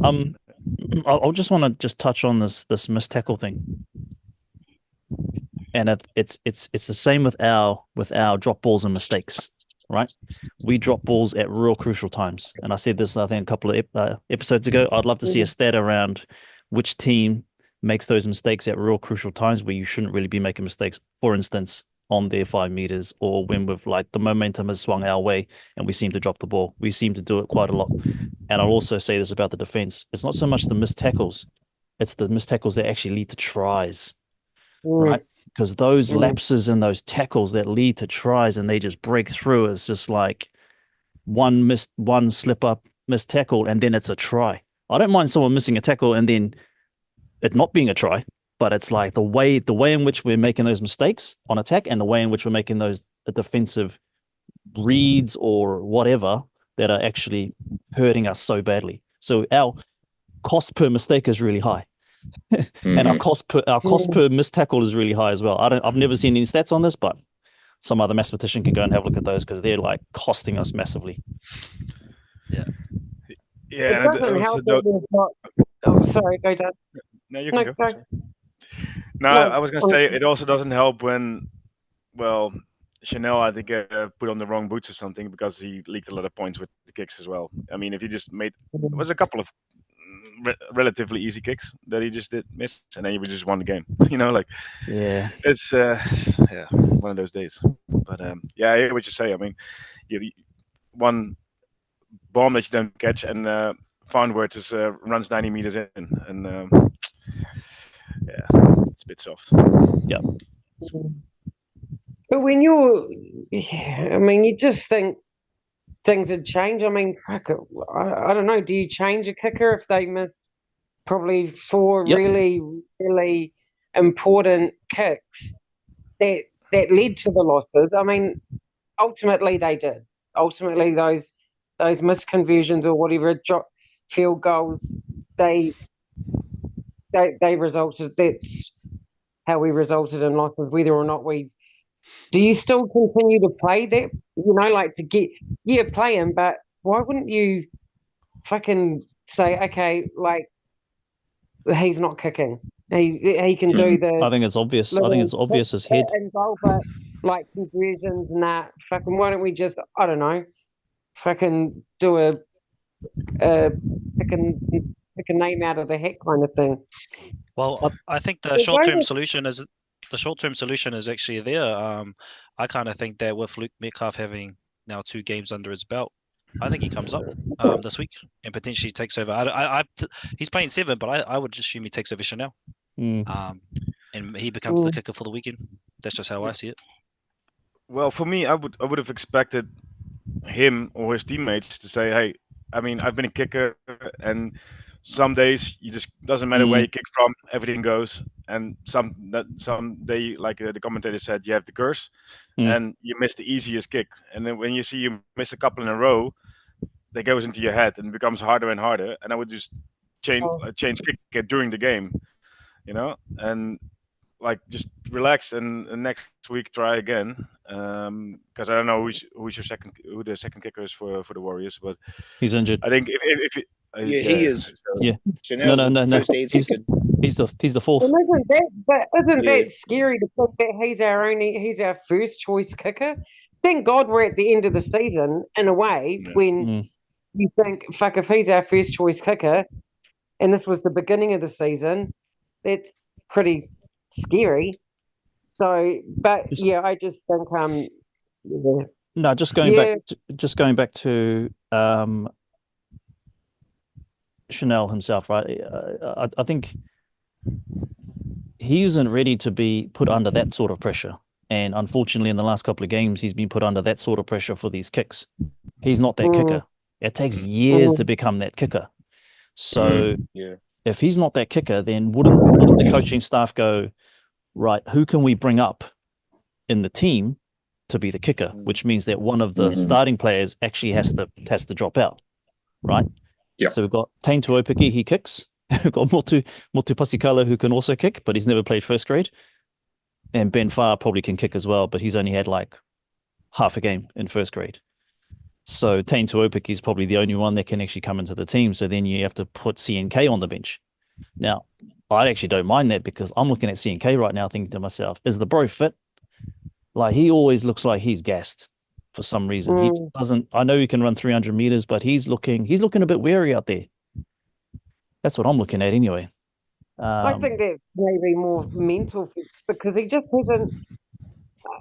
C: I'll just want to just touch on this missed tackle thing, and it's the same with our drop balls and mistakes, right? We drop balls at real crucial times, and I said this I think a couple of episodes ago. I'd love to see a stat around which team makes those mistakes at real crucial times where you shouldn't really be making mistakes. For instance, on their 5 meters, or when we've the momentum has swung our way and we seem to drop the ball. We seem to do it quite a lot. And I'll also say this about the defense. It's not so much the missed tackles, it's the missed tackles that actually lead to tries, right? Because those lapses in those tackles that lead to tries and they just break through, is just like one slip up, missed tackle, and then it's a try. I don't mind someone missing a tackle and then it not being a try, but it's like the way in which we're making those mistakes on attack and the way in which we're making those defensive reads or whatever that are actually hurting us so badly. So our cost per mistake is really high. And our cost per missed tackle is really high as well. I've never seen any stats on this, but some other mathematician can go and have a look at those, because they're costing us massively.
B: it doesn't help that we've got. Oh, sorry, go down.
F: No, you can
B: No,
F: go.
B: go.
F: No, I was going to say it also doesn't help when, well, Chanel, I think, put on the wrong boots or something because he leaked a lot of points with the kicks as well. I mean, if he just made, there was a couple of relatively easy kicks that he just did miss, and then he just won the game. Like,
C: Yeah,
F: it's yeah, one of those days. But yeah, I hear what you say. I mean, you one bomb that you don't catch, and Farnworth just runs 90 meters in, and yeah, it's a bit soft.
C: Yeah.
B: But when I mean, you just think things would change. I mean, fuck it, I don't know. Do you change a kicker if they missed probably 4 really, really important kicks that led to the losses? I mean, ultimately they did. Ultimately, those missed conversions or whatever field goals, they resulted. That's how we resulted in losses. Whether or not we do, you still continue to play that? Like to get play him, but why wouldn't you fucking say, okay, like he's not kicking. He can do the.
C: I think it's obvious. I think it's obvious as head.
B: But like conversions and that. Fucking, why don't we just, I don't know, fucking do a pick a name out of the hat kind of thing.
E: Well, I think the short-term solution is actually there. I kind of think that with Luke Metcalf having now 2 games under his belt, I think he comes up this week and potentially takes over. He's playing 7, but I would assume he takes over Chanel. And he becomes the kicker for the weekend. That's just how I see it.
F: Well, for me, I would have expected him or his teammates to say, "Hey, I mean, I've been a kicker, and some days you just doesn't matter where you kick from, everything goes. And some day, like the commentator said, you have the curse, and you miss the easiest kick. And then when you see you miss a couple in a row, that goes into your head and it becomes harder and harder. And I would just change kick during the game, and like just relax and next week try again. Because I don't know who the second kicker is for the Warriors, but
C: he's injured.
F: I think if
A: he is.
C: Yeah.
A: Chanel's
C: no. He's the fourth.
B: Isn't that scary to think that he's our first choice kicker? Thank God we're at the end of the season in a way when you think, fuck, if he's our first choice kicker, and this was the beginning of the season, that's pretty scary. So, but I just think
C: no, just going back to Chanel himself, right? I think he isn't ready to be put under that sort of pressure. And unfortunately, in the last couple of games, he's been put under that sort of pressure for these kicks. He's not that kicker. It takes years to become that kicker. So if he's not that kicker, then wouldn't the coaching staff go, right, who can we bring up in the team to be the kicker? Which means that one of the starting players actually has to drop out, right?
D: Yeah.
C: So we've got Tain Tuopiki, he kicks. We've got Motu Pasikala, who can also kick, but he's never played first grade. And Ben Farr probably can kick as well, but he's only had like half a game in first grade. So Tain Tuopiki is probably the only one that can actually come into the team. So then you have to put CNK on the bench. Now, I actually don't mind that because I'm looking at CNK right now thinking to myself, is the bro fit? Like, he always looks like he's gassed for some reason. He doesn't. I know he can run 300 meters, but he's looking a bit wary out there. That's what I'm looking at anyway.
B: I think that's maybe more mental because he just hasn't.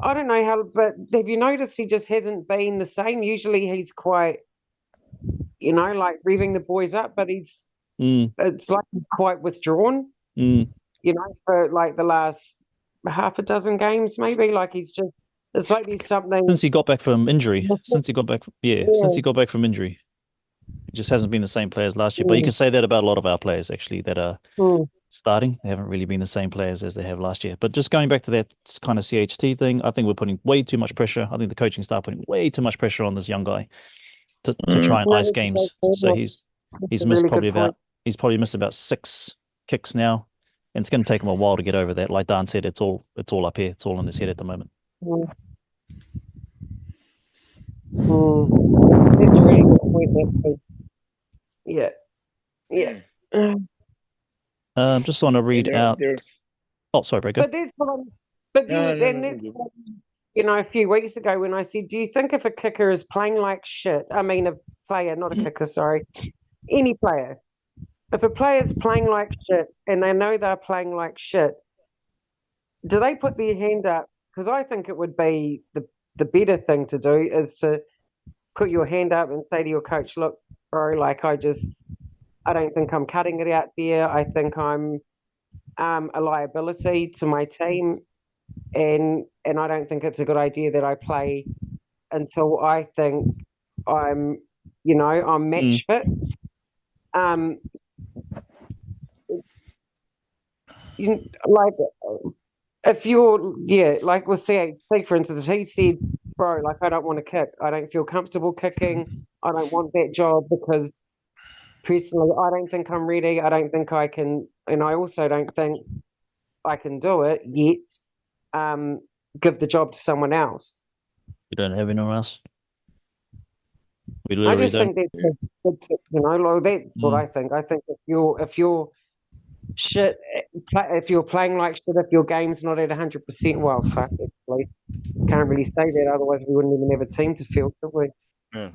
B: I don't know how, but have you noticed he just hasn't been the same? Usually he's quite, like revving the boys up, but it's like he's quite withdrawn. For like the last half a dozen games, maybe. Like he's just. It's like there's something
C: since he got back from injury. Since he got back from injury, he just hasn't been the same player as last year. But you can say that about a lot of our players actually that are starting. They haven't really been the same players as they have last year. But just going back to that kind of CHT thing, I think we're putting way too much pressure. I think the coaching staff putting way too much pressure on this young guy to try and ice games. So he's missed probably missed about 6 kicks now, and it's going to take him a while to get over that. Like Dan said, it's all up here. It's all in his head at the moment.
B: That's a really good point. Yeah.
C: Just want to read out. Oh, sorry, Breaker.
B: But that's what a few weeks ago when I said, do you think if a kicker is playing like shit, I mean a player, not a kicker, sorry, any player, if a player's playing like shit and they know they're playing like shit, do they put their hand up? Because I think it would be the better thing to do is to put your hand up and say to your coach, look, bro, like I don't think I'm cutting it out there. I think I'm a liability to my team, and I don't think it's a good idea that I play until I think I'm match fit. Like if you're like with CHP, for instance, if he said, bro, like I don't want to kick, I don't feel comfortable kicking, I don't want that job because personally I don't think I'm ready, I don't think I can, and I also don't think I can do it yet, give the job to someone else.
C: You don't have anyone else?
B: I just think that's that's what I think. I think if you're shit, if you're playing like shit, if your game's not at 100%, well, fuck it, like, can't really say that. Otherwise, we wouldn't even have a team to field, would we?
F: Yeah.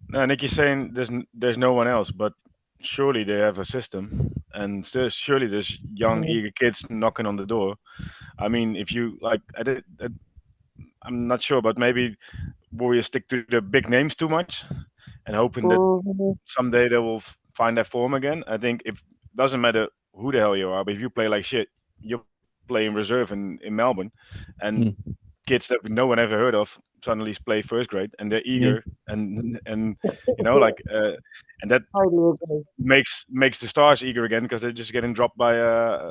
F: No, Nick, you're saying there's no one else, but surely they have a system, and surely there's young, eager kids knocking on the door. I mean, if you like, I'm not sure, but maybe Warriors stick to the big names too much, and hoping that someday they will find their form again. I think it doesn't matter who the hell you are, but if you play like shit, you're playing reserve in Melbourne, and kids that no one ever heard of suddenly play first grade, and they're eager, and like and that makes the stars eager again because they're just getting dropped by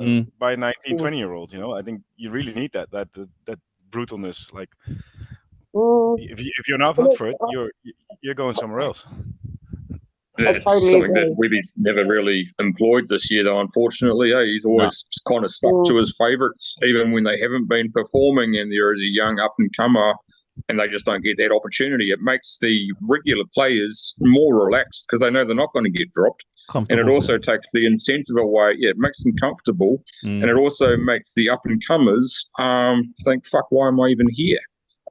F: 19, 20-year-olds. I think you really need that brutalness. Like if you're not up for it, you're going somewhere else.
D: That's something that Webby's never really employed this year, though, unfortunately. He's always kind of stuck to his favourites, even when they haven't been performing and there is a young up-and-comer and they just don't get that opportunity. It makes the regular players more relaxed because they know they're not going to get dropped. And it also takes the incentive away. Yeah, it makes them comfortable. And it also makes the up-and-comers think, fuck, why am I even here?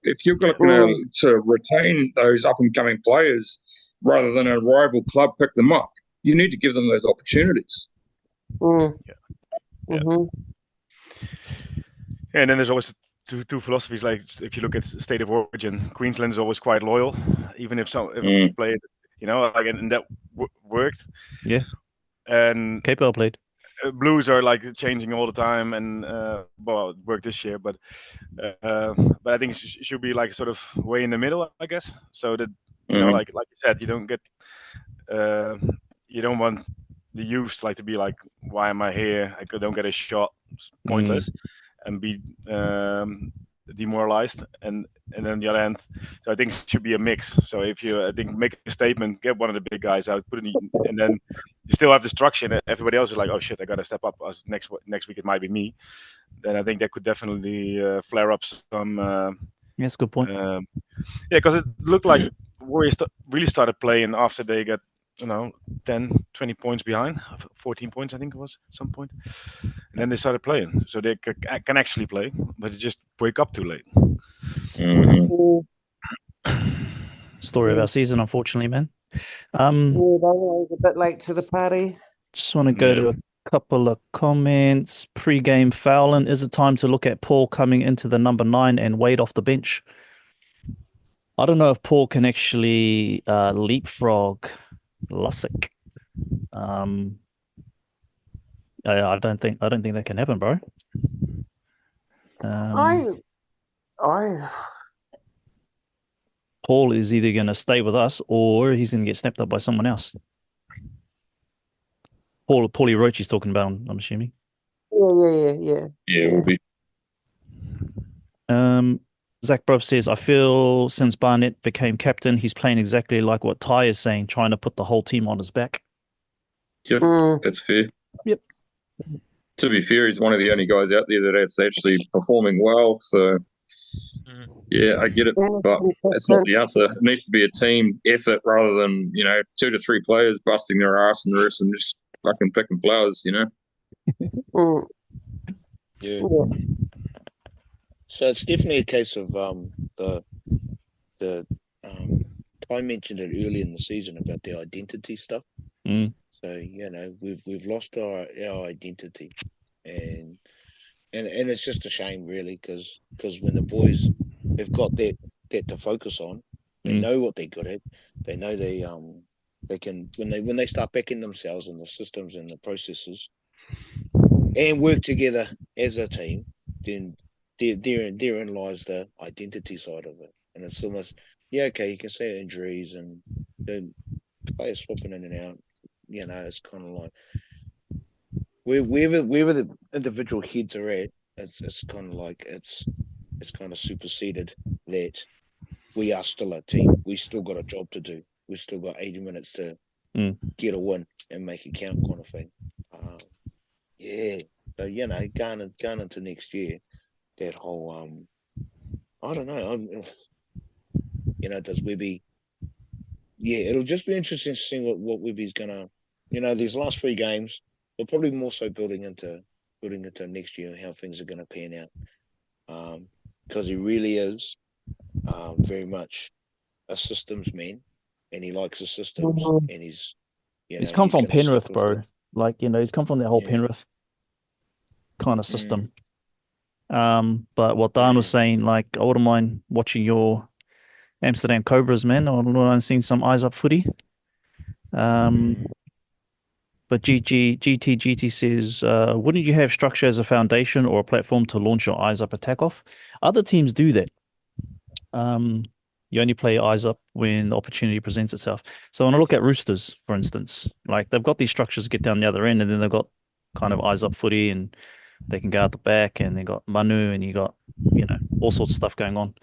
D: If you're looking to retain those up-and-coming players rather than a rival club pick them up, you need to give them those opportunities.
F: And then there's always two philosophies. Like if you look at state of origin, Queensland is always quite loyal, even if a player, and that worked.
C: Yeah.
F: And
C: Cape Bell played.
F: Blues are like changing all the time, and it worked this year, but I think it should be like sort of way in the middle, I guess. So that like you said, you don't get you don't want the youths like to be like, why am I here? I don't get a shot, it's pointless, and be demoralized. And then on the other hand, so I think it should be a mix. So if you, I think, make a statement, get one of the big guys out, put it in, and then you still have the structure, and everybody else is like, oh shit, I got to step up. Next week it might be me. Then I think that could definitely flare up some.
C: That's a good point.
F: Yeah, because it looked like Warriors really started playing after they got 10, 20 points behind, 14 points I think it was at some point, and then they started playing, so they can actually play, but they just wake up too late.
C: Story of our season, unfortunately, man.
B: A bit late to the party.
C: Just want to go to a couple of comments. Pre-game fouling. Is it time to look at Paul coming into the number 9 and Wade off the bench? I don't know if Paul can actually leapfrog Lussick. I don't think that can happen, bro. Paul is either going to stay with us or he's going to get snapped up by someone else. Paulie Roach is talking about, I'm assuming.
B: Yeah,
D: it will be.
C: Zach Bruff says, I feel since Barnett became captain, he's playing exactly like what Ty is saying, trying to put the whole team on his back.
D: Yep, that's fair.
C: Yep.
D: To be fair, he's one of the only guys out there that's actually performing well. So Yeah, I get it, but that's not the answer. It needs to be a team effort rather than 2 to 3 players busting their ass and the rest and just fucking picking flowers.
A: Yeah. So it's definitely a case of the I mentioned it early in the season about the identity stuff. So we've lost our identity, and it's just a shame really, because when the boys have got that to focus on, they know what they're good at. They know they can when they start backing themselves in the systems and the processes and work together as a team, then therein lies the identity side of it. And it's almost okay, you can say injuries and the players swapping in and out. It's kind of like wherever the individual heads are at, it's kind of like it's kind of superseded that we are still a team. We still got a job to do. We still got 80 minutes to get a win and make it count, kind of thing. So going into next year, that whole I don't know. Does Webby? Yeah, it'll just be interesting to see what Webby's gonna. These last 3 games, we're probably more so building into next year and how things are gonna pan out. Because he really is very much a systems man, and he likes the systems, and he's
C: come from Penrith, bro.
A: Like
C: he's come from that whole Penrith kind of system. But what Dan was saying, like, I wouldn't mind watching your Amsterdam Cobras, man. I wouldn't mind seeing some eyes up footy. But GT says, wouldn't you have structure as a foundation or a platform to launch your eyes up attack off? Other teams do that. You only play eyes up when the opportunity presents itself. So when I look at Roosters, for instance, like they've got these structures to get down the other end, and then they've got kind of eyes up footy, and they can go out the back, and they got Manu, and you got all sorts of stuff going on.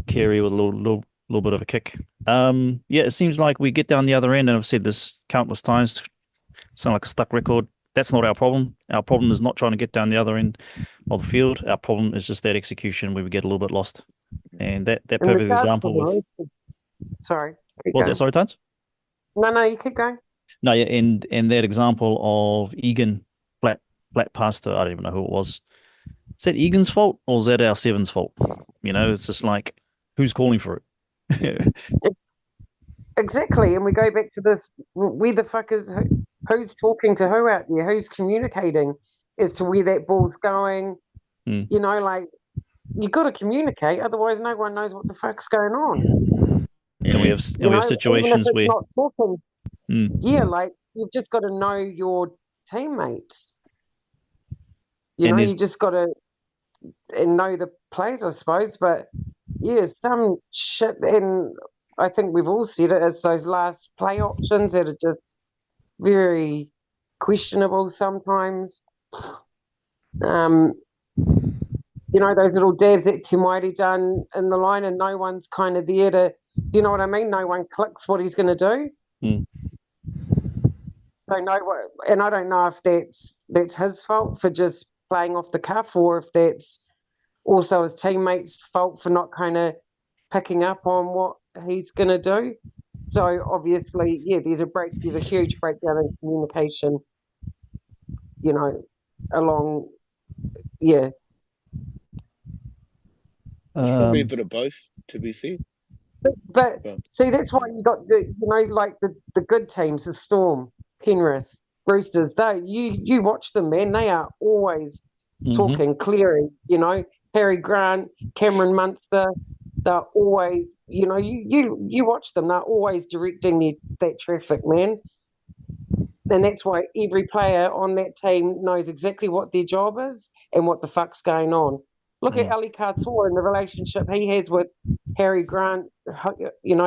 C: Carey with a little bit of a kick. It seems like we get down the other end, and I've said this countless times. Sound like a stuck record. That's not our problem. Our problem is not trying to get down the other end of the field. Our problem is just that execution where we get a little bit lost. And that perfect example with.
B: Sorry.
C: What was that? Sorry, Tons?
B: No, you keep going.
C: No, yeah, and that example of Egan flat pass to, I don't even know who it was. Is that Egan's fault or is that our 7's fault? It's just like, who's calling for it?
B: Exactly. And we go back to this, where the fuck is, who's talking to who out there? Who's communicating as to where that ball's going? Like, you got to communicate, otherwise no one knows what the fuck's going on.
C: And we have situations where not talking,
B: like you've just got to know your teammates. You just got to know the players, I suppose. But some shit, and I think we've all said it, is those last play options that are just very questionable sometimes. Those little dabs that Timaiti done in the line, and no one's kind of there to, do you know what I mean? No one clicks what he's going to do. So and I don't know if that's his fault for just playing off the cuff, or if that's also his teammates' fault for not kind of picking up on what he's going to do. So obviously, there's a huge breakdown in communication, along,
A: It's probably a bit of both, to be fair.
B: But see, that's why you got the good teams, the Storm, Penrith, Roosters. You watch them, man. They are always talking. Cleary, Harry Grant, Cameron Munster. They're always, you watch them. They're always directing that traffic, man. And that's why every player on that team knows exactly what their job is and what the fuck's going on. Look at Ali Katoa and the relationship he has with Harry Grant,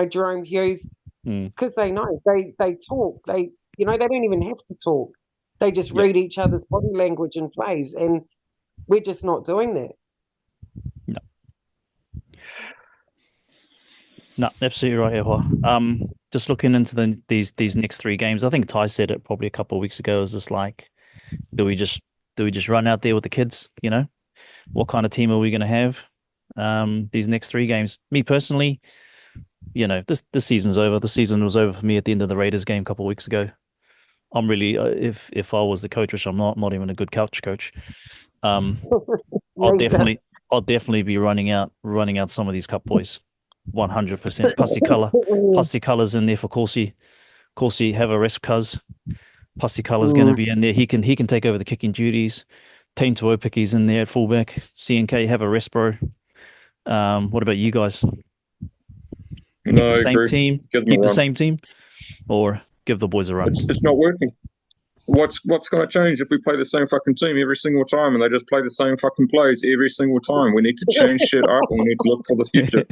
B: Jerome Hughes. It's because they know. They talk. They don't even have to talk. They just read each other's body language and plays, and we're just not doing that.
C: No, absolutely right, Ewa. Just looking into these next 3 games, I think Ty said it probably a couple of weeks ago. It was just like, do we just run out there with the kids? What kind of team are we going to have? these next 3 games. Me personally, this season's over. The season was over for me at the end of the Raiders game a couple of weeks ago. I'm really, if I was the coach, which I'm not even a good couch coach, I'll definitely be running out some of these cup boys, 100%. Pussy Colour's in there for Corsi. Corsi, have a rest, cuz. Pussy Colour's going to be in there. He can take over the kicking duties. Tain Tuopicky's in there at fullback. CNK, have a rest, bro. What about you guys? Keep the same team? Keep the same team? Or give the boys a run?
D: It's not working. What's going to change if we play the same fucking team every single time and they just play the same fucking plays every single time? We need to change shit up and we need to look for the future.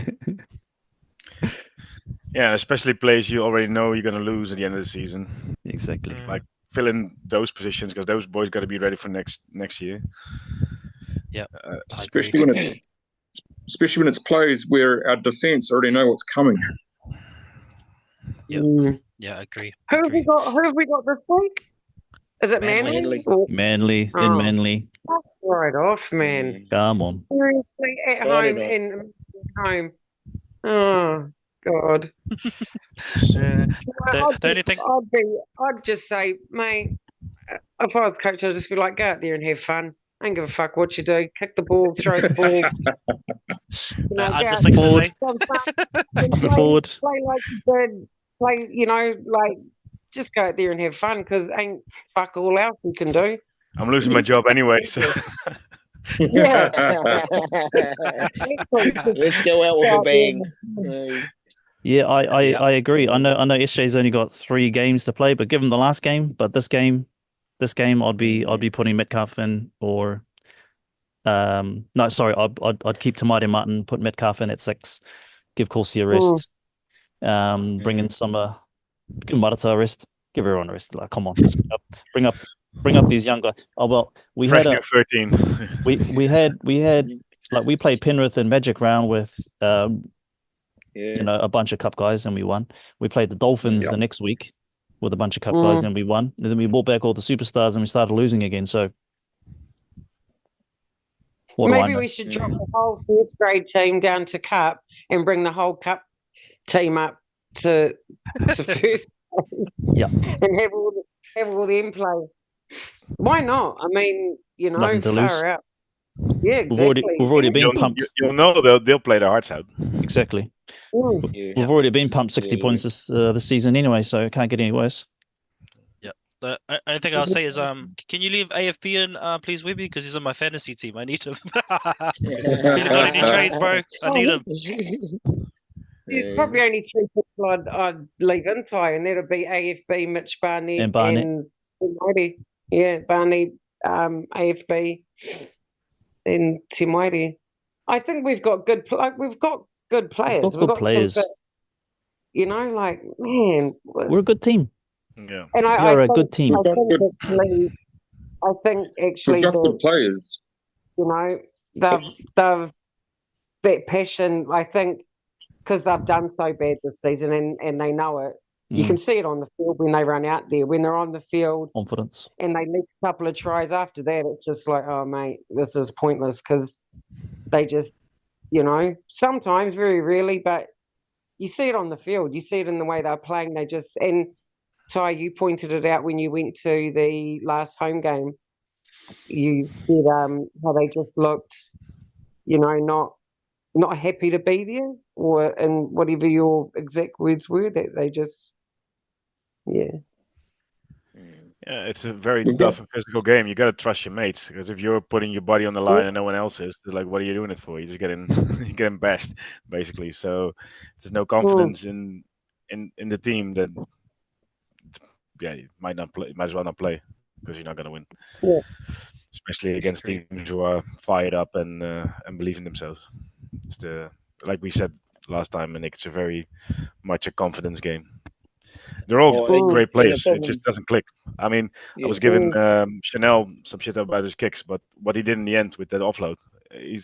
F: Yeah, especially plays you already know you're going to lose at the end of the season.
C: Exactly.
F: Like fill in those positions because those boys got to be ready for next year.
E: Yeah,
D: especially when it's plays where our defense already know what's coming.
E: Yeah, I agree.
B: Who have we got this week? Is it Manly?
C: Manly.
B: Right off, man.
C: Come on.
B: Seriously, at home in home. Oh God. I'd just say, mate, if I was coach, I'd just be like, go out there and have fun. I don't give a fuck what you do. Kick the ball, throw the ball.
E: Under sixes, eh?
C: Forward.
B: Play like you did. Play, just go out there and have fun because ain't fuck all else you can do.
F: I'm losing my job anyway, so.
B: Yeah.
A: Let's go out with a bang.
C: Yeah, I agree. I know SJ's only got 3 games to play, but give him the last game. But this game, I'd be putting Metcalf in, or no, sorry, I'd keep Tamati Martin, put Metcalf in at 6, give Corsi a rest, bring in Summer, give Marata a rest, give everyone a rest. Like, come on, bring up these young guys. Oh well, we
F: Fresh
C: had
F: 13.
C: we had like we played Penrith in Magic Round with a bunch of cup guys and we won. We played the Dolphins the next week with a bunch of cup guys and we won. And then we brought back all the superstars and we started losing again. So
B: maybe we should drop the whole first grade team down to cup and bring the whole cup team up to first.
C: Yeah,
B: and have all them play. Why not? I mean, far out. Yeah, exactly.
C: We've already been pumped.
F: You'll know they'll play their hearts out.
C: Exactly. We've already been pumped 60 points this season anyway, so it can't get any worse.
E: Yeah. The only thing I'll say is, can you leave AFP in, please, Webby? Because he's on my fantasy team. I need him. He's got any trades, bro? I need him.
B: There's probably only 3 people I'd leave in tie, and that'll be AFB, Mitch Barnett, and Tim. Yeah, Barney, AFB, and Tim Whitey. I think we've got good players.
C: We've got good players.
B: Man,
C: we're a good team.
F: Yeah,
C: and I think, a good team.
B: I think actually,
D: we've got good players.
B: They've that passion. I think because they've done so bad this season and they know it. You can see it on the field when they run out there. When they're on the field,
C: confidence,
B: and they leak a couple of tries after that, it's just like, oh mate, this is pointless because they just, sometimes, very rarely, but you see it on the field. You see it in the way they're playing. They just, and Ty, you pointed it out when you went to the last home game. You said how they just looked, not happy to be there, and whatever your exact words were, that they just. Yeah,
F: it's a very tough and physical game. You got to trust your mates because if you're putting your body on the line and no one else is, they're like, what are you doing it for? You're just getting bashed, basically. So if there's no confidence in the team, then you might as well not play because you're not going to win.
B: Yeah.
F: Especially against teams who are fired up and believe in themselves. It's like we said last time, and it's a very much a confidence game. They're all great players. It just doesn't click. I mean, I was giving Chanel some shit about his kicks, but what he did in the end with that offload, it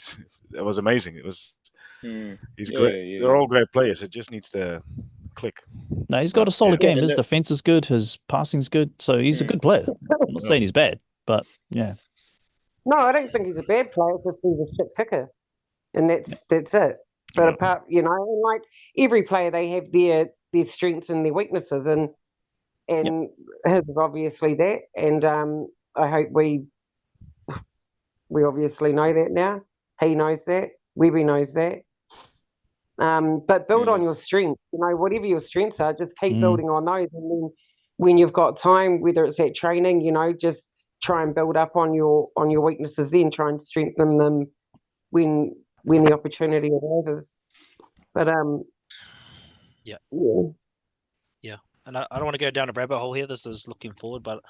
F: was amazing. He's great. They're all great players. It just needs to click.
C: No, he's got a solid game. His defense is good. His passing's good. So he's a good player. I'm not saying he's bad, but yeah.
B: No, I don't think he's a bad player. It's just he's a shit kicker. and that's it. But apart, and like every player, they have their strengths and their weaknesses, and his is obviously that. And I hope we obviously know that now. He knows that. Webby knows that. But build on your strengths. Whatever your strengths are, just keep building on those. And then when you've got time, whether it's at training, just try and build up on your weaknesses. Then try and strengthen them when the opportunity arises. But
E: yeah. And I don't want to go down a rabbit hole here. This is looking forward, but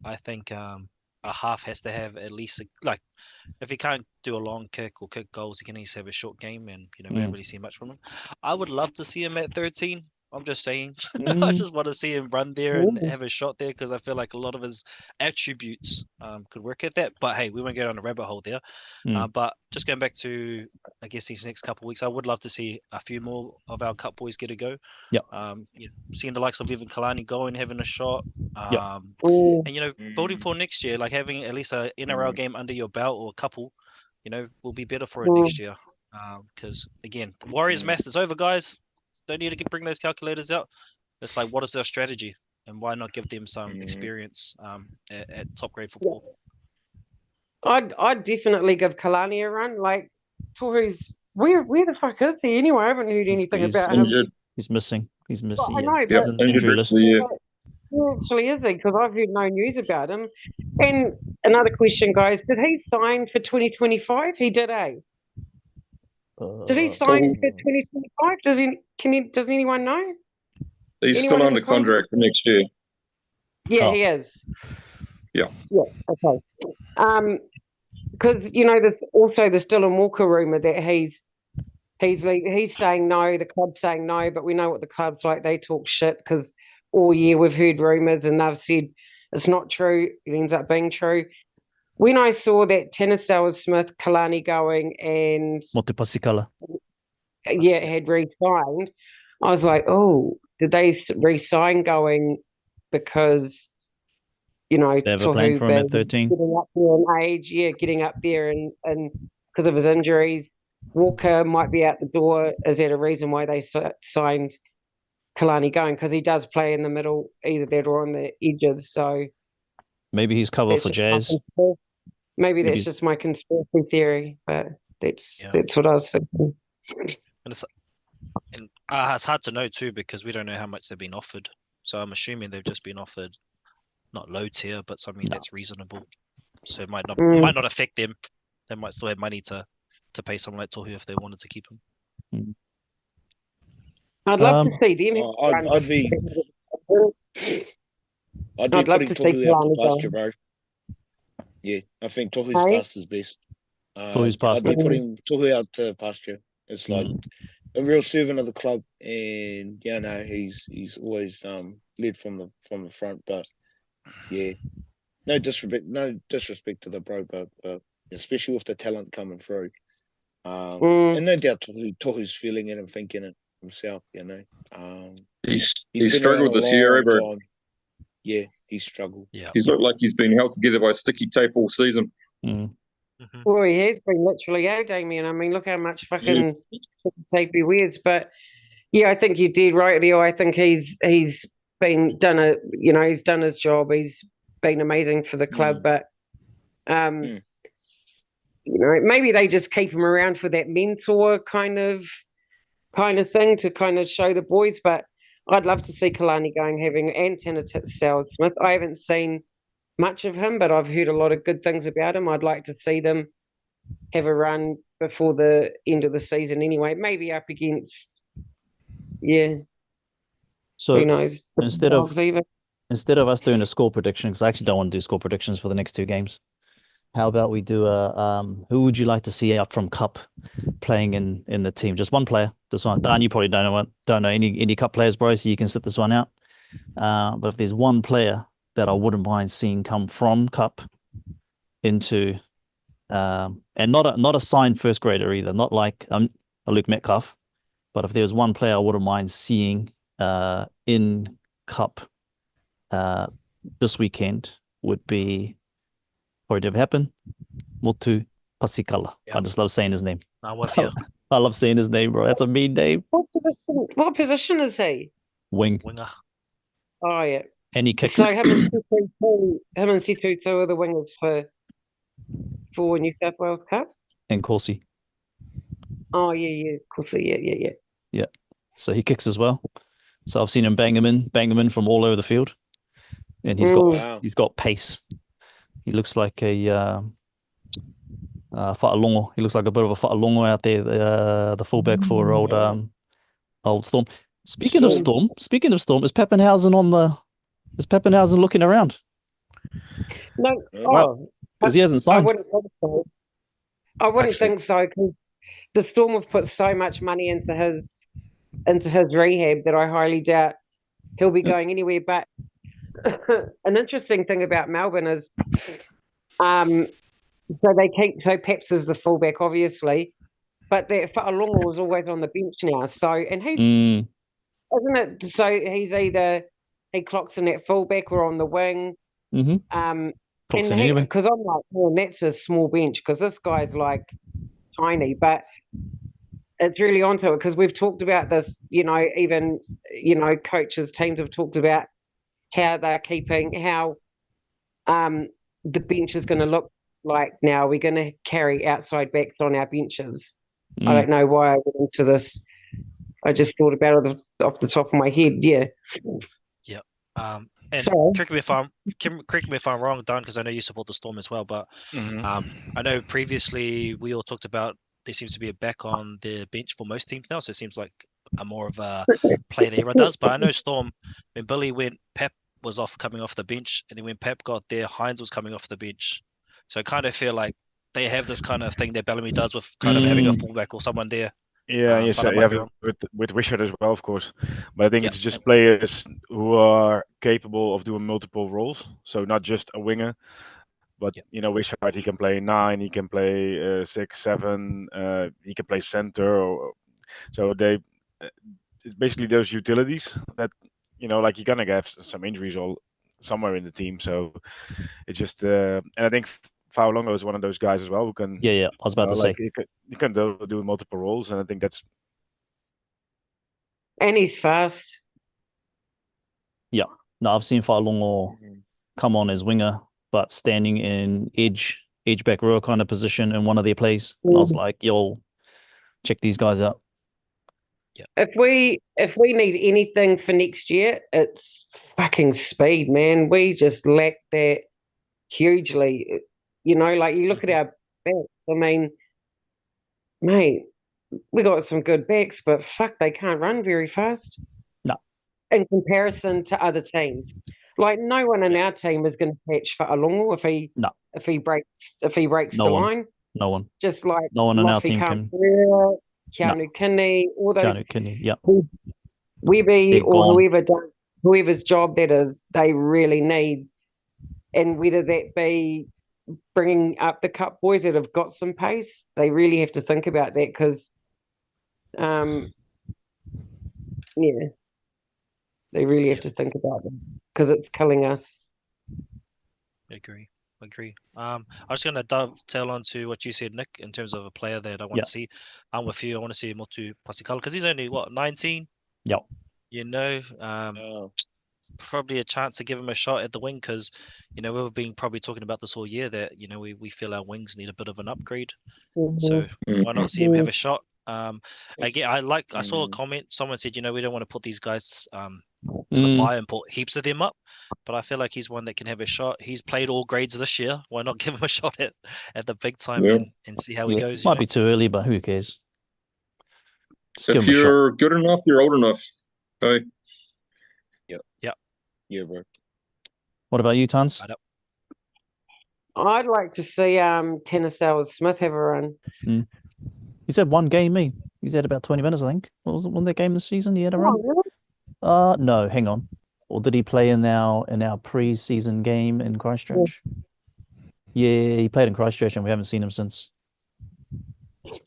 E: I think a half has to have at least if he can't do a long kick or kick goals, he can at least have a short game, and we don't really see much from him. I would love to see him at 13. I'm just saying. I just want to see him run there and have a shot there, because I feel like a lot of his attributes could work at that. But hey, we won't go down a rabbit hole there. But just going back to, I guess, these next couple of weeks, I would love to see a few more of our cup boys get a go. Seeing the likes of even Kalani going, having a shot. And building for next year, like having at least a NRL game under your belt, or a couple, will be better for it next year. Because again, the Warriors Mass is over, guys. Don't need to bring those calculators out. It's like, what is their strategy, and why not give them some experience at top grade football?
B: I'd definitely give Kalani a run. Like, Tohu's, where the fuck is he anyway? I haven't heard anything about him.
C: He's missing. He's missing.
B: I know,
C: he's an injury list.
B: Where actually is he? Because I've heard no news about him. And another question, guys, did he sign for 2025? He did, eh? Did he sign for 2025? Does anyone know?
D: He's still under contract for next year.
B: Yeah, he is.
D: Yeah.
B: Yeah. Okay. Because there's also the Dylan Walker rumor that he's saying no, the club's saying no, but we know what the club's like. They talk shit, because all year we've heard rumors and they've said it's not true. It ends up being true. When I saw that Tennessee Smith, Kalani going, and
C: Motupasikala,
B: had re-signed, I was like, oh, did they re-sign going because
C: they have a plan for him at 13,
B: getting up there in age, getting up there and because of his injuries, Walker might be out the door. Is that a reason why they signed Kalani going? Because he does play in the middle, either that or on the edges. So
C: maybe he's cover for Jazz.
B: Maybe that's just my conspiracy theory, but that's what I was thinking.
E: And it's hard to know too, because we don't know how much they've been offered. So I'm assuming they've just been offered not low tier, but something that's reasonable. So it might not affect them. They might still have money to pay someone like Tohu if they wanted to keep him.
B: I'd love to see them.
A: I'd be putting Tohu out to pasture, bro. Yeah, I think Tohu's past his best. I'd be putting Tohu out to pasture. It's like a real servant of the club, and he's always led from the front. But no disrespect to the bro, but especially with the talent coming through, and no doubt Tohu's feeling it and thinking it himself.
D: He's struggled this year, bro.
A: Yeah, he's struggled.
D: Yeah, he's looked like he's been held together by sticky tape all season.
B: Well, he has been literally, Damien. I mean, look how much fucking tape he wears. But I think you did right, Leo. I think he's done his job. He's been amazing for the club. But maybe they just keep him around for that mentor kind of thing to kind of show the boys. But I'd love to see Kalani and Tennessee Smith. I haven't seen much of him, but I've heard a lot of good things about him. I'd like to see them have a run before the end of the season anyway, maybe up against
C: so
B: who knows,
C: instead of us doing a score prediction, because I actually don't want to do score predictions for the next two games, how about we do who would you like to see up from Cup playing in the team? Just one player, just one. Dan, you probably don't know any Cup players, bro, so you can sit this one out. But if there's one player that I wouldn't mind seeing come from Cup into, and not a signed first grader either, not like a Luke Metcalf, but if there's one player I wouldn't mind seeing in Cup this weekend, would be, probably never happen, Motu Pasikala.
E: Yeah.
C: I just love saying his name.
E: I'm with you.
C: I love saying his name, bro. That's a mean name.
B: What position is he?
C: Wing.
E: Winger.
B: Oh, yeah.
C: And he kicks.
B: So him and Situ, two are the wingers for New South Wales Cup.
C: And Corsi.
B: Oh, yeah. Of course, yeah.
C: Yeah. So he kicks as well. So I've seen him bang him in from all over the field. And he's got pace. He looks like a wha'alongo. He looks like a bit of a wha'alongo out there, the fullback for old Storm. Speaking of Storm, is Pappenhausen looking around?
B: No,
C: because he hasn't signed.
B: I wouldn't think so. I wouldn't think so, because the Storm have put so much money into his rehab that I highly doubt he'll be going anywhere. But an interesting thing about Melbourne is, so Peps is the fullback, obviously, but that Wha'alongo is always on the bench now. So, and he's isn't it? So he's either he clocks in at fullback or on the wing.
C: Clocks in anyway.
B: Because I'm like, well, that's a small bench, because this guy's like tiny, but it's really onto it, because we've talked about this, even, coaches, teams have talked about how they're keeping, how the bench is going to look like now. We're going to carry outside backs on our benches. I don't know why I went into this. I just thought about it off the top of my head. Yeah.
E: Yeah. And
B: Sorry.
E: correct me if I'm wrong, Don, because I know you support the Storm as well. But I know previously we all talked about there seems to be a back on the bench for most teams now, so it seems like a more of a play that everyone does. But I know Storm, when Billy went, Pep was coming off the bench, and then when Pep got there, Hines was coming off the bench. So I kind of feel like they have this kind of thing that Bellamy does with kind of having a fullback or someone there.
F: Yeah, you have it with Richard as well, of course. But I think it's just players who are capable of doing multiple roles. So not just a winger, but Richard, he can play 9, he can play 6, 7, he can play center. So it's basically those utilities that like you're gonna have some injuries all somewhere in the team. So it's just and I think Wha'alongo is one of those guys as well who can.
C: Yeah. I was about to say
F: you can do multiple roles, and I think that's.
B: And he's fast.
C: Yeah. No, I've seen Wha'alongo come on as winger, but standing in edge back row kind of position in one of their plays. And I was like, yo, check these guys out.
E: Yeah.
B: If we need anything for next year, it's fucking speed, man. We just lack that hugely. Like you look at our backs. I mean, mate, we got some good backs, but fuck, they can't run very fast.
C: No.
B: In comparison to other teams, like no one in our team is going to catch Wha'alongo if he breaks the line.
C: No one.
B: Just like
C: no one in our team can.
B: Keanu Kinney, all those.
C: Keanu Kinney, yeah.
B: Webby or whoever's job that is, they really need. And whether that be bringing up the cup boys that have got some pace, they really have to think about that, because, they really have to think about them, because it's killing us.
E: Agree. I was going to dovetail on to what you said, Nick, in terms of a player that I want to see. I'm with you. I want to see Motu Pasikala, because he's only 19.
C: Yeah.
E: Probably a chance to give him a shot at the wing, because we've been probably talking about this all year that we feel our wings need a bit of an upgrade. So why not see him have a shot? Again, I saw a comment. Someone said, we don't want to put these guys to the fire and put heaps of them up, but I feel like he's one that can have a shot. He's played all grades this year. Why not give him a shot at the big time and see how he goes?
C: Might be too early, but who cares?
D: If you're good enough, you're old enough. Okay.
A: Yeah, bro.
C: What about you, Tons?
B: I'd like to see Tennessee Smith have a run.
C: He's had one game, He's had about 20 minutes, I think. What was it, one that game this season? He had a run?
B: Really?
C: No, hang on. Or did he play in our pre-season game in Christchurch? Yeah, he played in Christchurch, and we haven't seen him since.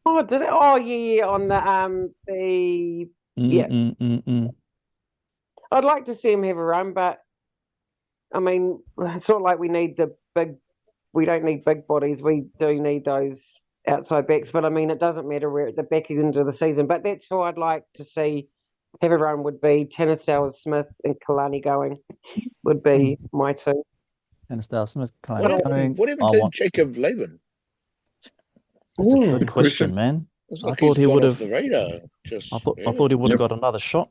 B: Oh, did it? Oh, yeah, on the I'd like to see him have a run, but I mean, it's not like we need we don't need big bodies. We do need those outside backs, but I mean, it doesn't matter where at the back end of the season. But that's who I'd like to see have a run would be Tanner Smith and Kalani going would be my two.
C: Tanner Smith,
A: What
C: Kalani going.
A: happened to Jacob Laban?
C: That's a good question, man.
A: It's
C: I
A: like
C: thought
A: he's
C: he
A: gone
C: would
A: off
C: have.
A: the radar.
C: I thought he would have got another shot.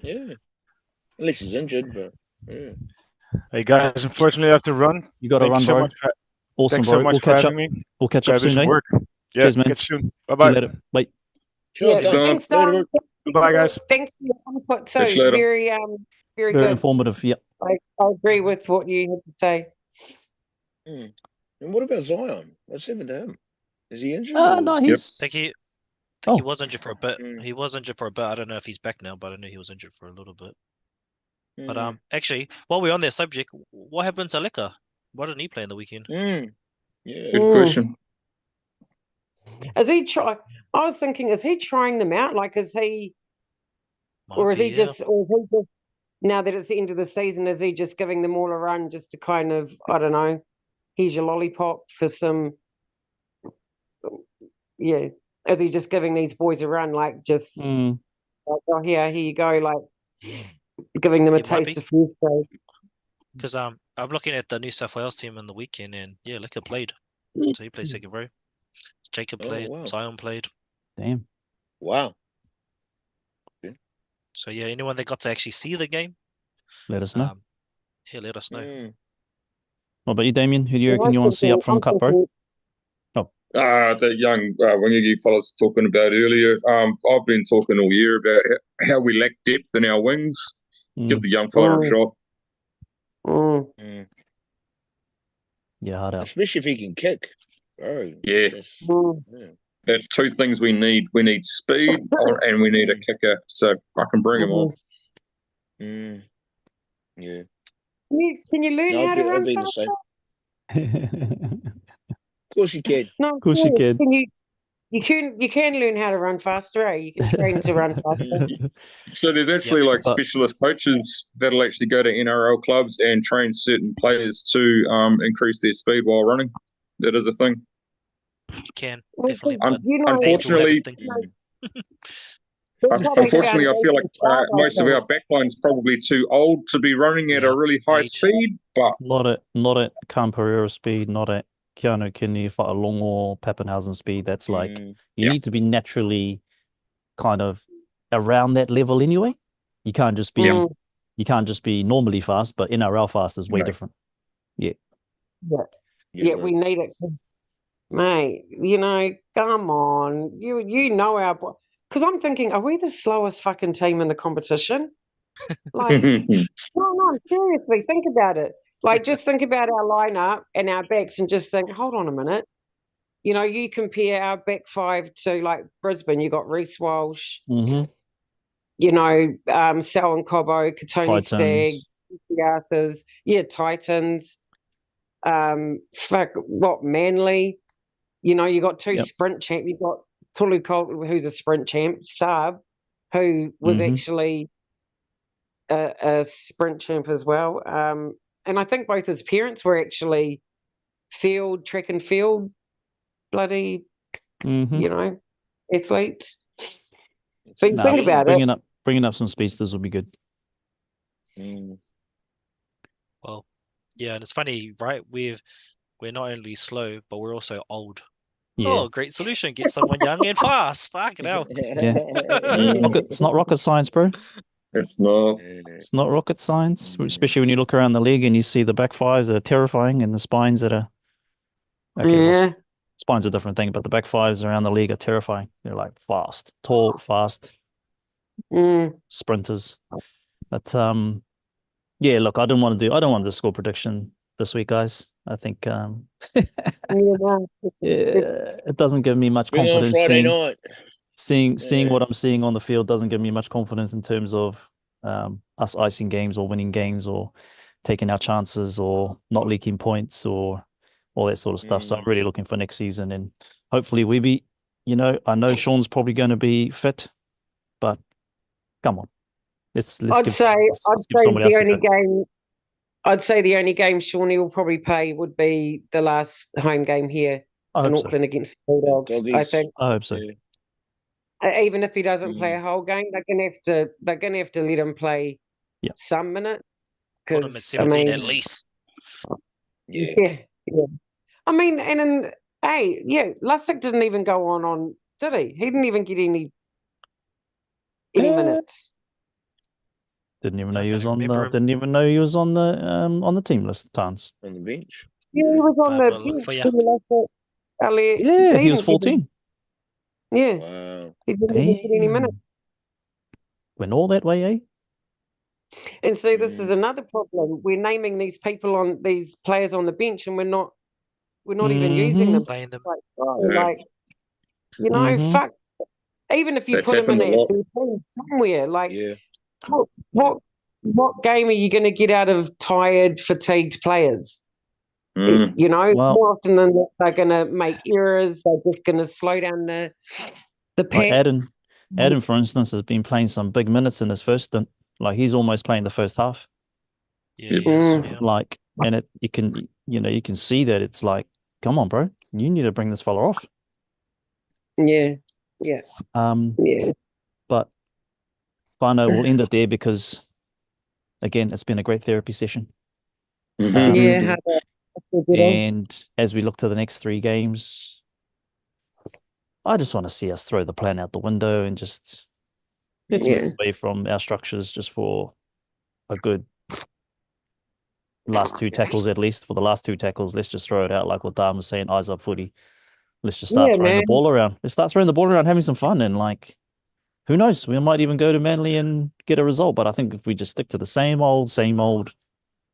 A: Yeah, unless he's injured, but yeah.
F: Hey guys, unfortunately I have to run.
C: You got to run,
F: so
C: bro.
F: much for,
C: Awesome,
F: thanks
C: bro.
F: so much
C: We'll
F: for
C: catch up.
F: having me.
C: We'll catch up soon, eh?
F: Work. Yeah,
C: Cheers, man.
F: catch you soon. Bye
C: See you
F: bye.
C: later. Bye.
A: Sure,
B: Thanks,
A: Later.
F: Bye, guys.
B: Thanks for your input too.
D: Catch you later.
B: Very
C: Very
B: good.
C: informative. Yep.
B: I agree with what you had to say.
A: And what about Zion? What's happened to him? Is he injured?
C: No, he's.
E: I think he was injured for a bit. He was injured for a bit. I don't know if he's back now, but I know he was injured for a little bit. But actually, while we're on that subject, what happened to Leka? Why didn't he play in the weekend?
A: Yeah.
D: Good question.
B: Is he try? I was thinking, is he trying them out? Like, is he, or is he just now that it's the end of the season, is he just giving them all a run just to kind of, I don't know, here's your lollipop for some, yeah. Is he just giving these boys a run, like just, like, oh, here you go, like giving them a taste of Tuesday?
E: Because I'm looking at the New South Wales team in the weekend, and yeah, Leka played. So he played second row. Jacob played.
A: Wow.
E: Zion played.
C: Damn.
A: Wow.
E: So yeah, anyone that got to actually see the game,
C: let us know.
E: Let us know.
C: What about you, Damien? Who do you reckon you want to see up from Cup, bro?
D: The young Wingigi fellas talking about earlier. I've been talking all year about how we lack depth in our wings. Give the young fella a shot.
C: Yeah, hard out.
A: Especially if he can kick. Oh,
D: yeah. That's two things we need. We need speed and we need a kicker. So fucking bring him on.
A: Yeah.
B: Can you learn how to run
A: I'll be the same. Of course you can.
B: No,
C: of course you can.
B: You can learn how to run faster, eh? You can train to run faster.
D: So there's actually specialist coaches that'll actually go to NRL clubs and train certain players to increase their speed while running. That is a thing.
E: You can definitely.
D: Unfortunately, I feel like most of our backline's probably too old to be running at a really high speed. But
C: not at Kōrero speed, not at Keanu Kini, Whaalongo, Pappenhausen speed. That's like you need to be naturally kind of around that level anyway. You can't just be normally fast, but NRL fast is way different. Yeah,
B: we need it, mate. You know, come on, you know our. Because I'm thinking, are we the slowest fucking team in the competition? Like, no, seriously, think about it. Like, just think about our lineup and our backs and just think, hold on a minute. You know, you compare our back five to, like, Brisbane. You got Reece Walsh, you know, Sal and Cobbo, Katoni Stagg, Arthurs, Titans. Manly. You know, you got two sprint champ. You got Tulu Colt, who's a sprint champ, Saab, who was actually a sprint champ as well. And I think both his parents were actually track and field, bloody, you know, athletes. But think about
C: bringing up some speedsters will be good.
E: Well, yeah, and it's funny, right? We're not only slow, but we're also old. Yeah. Oh, great solution. Get someone young and fast. Fucking hell.
C: Yeah. It's not rocket science, bro.
D: It's not.
C: It's not rocket science, especially when you look around the league and you see the back fives that are terrifying and the spines that are... Okay, spine's a different thing, but the back fives around the league are terrifying. They're like fast, tall, fast, sprinters. But yeah, look, I don't want to do a score prediction this week, guys. I think it doesn't give me much confidence.
A: Friday night.
C: Seeing what I'm seeing on the field doesn't give me much confidence in terms of us icing games or winning games or taking our chances or not leaking points or all that sort of stuff. So I'm really looking for next season, and hopefully we beat. You know, I know Sean's probably going to be fit, but come on, I'd say
B: the only game Shawnee will probably play would be the last home game here in Auckland against the Bulldogs. I think.
C: I hope so.
B: Yeah. Even if he doesn't play a whole game, they're gonna have to let him play some minutes.
E: Put him at 17 at least.
B: Yeah. I mean, Lussick didn't even go on, did he? He didn't even get any minutes.
C: Didn't even know he was on the. Didn't even know he was on the team list. Tons
A: on the bench.
B: Yeah, he was on the bench.
C: Yeah, he was 14.
B: Yeah,
A: Wow.
B: he didn't even get any minutes.
C: Went all that way, eh?
B: And so this is another problem. We're naming these players on the bench, and we're not even using them.
E: Playing them.
B: Fuck. Even if you put them in a team somewhere, what game are you going to get out of tired, fatigued players? More often than not, they're going to make errors. They're just going to slow down the pack.
C: Adam, for instance, has been playing some big minutes in his first stint. Like he's almost playing the first half. Like, and you can see that it's like, come on, bro, you need to bring this fella off.
B: Yeah.
C: But Whānau will end it there because, again, it's been a great therapy session. And as we look to the next 3 games, I just want to see us throw the plan out the window and just let's move away from our structures just for a good last 2 tackles at least. For the last 2 tackles, let's just throw it out like what Dan was saying, eyes up footy. Let's just start throwing the ball around. Let's start throwing the ball around, having some fun, and like, who knows? We might even go to Manly and get a result. But I think if we just stick to the same old,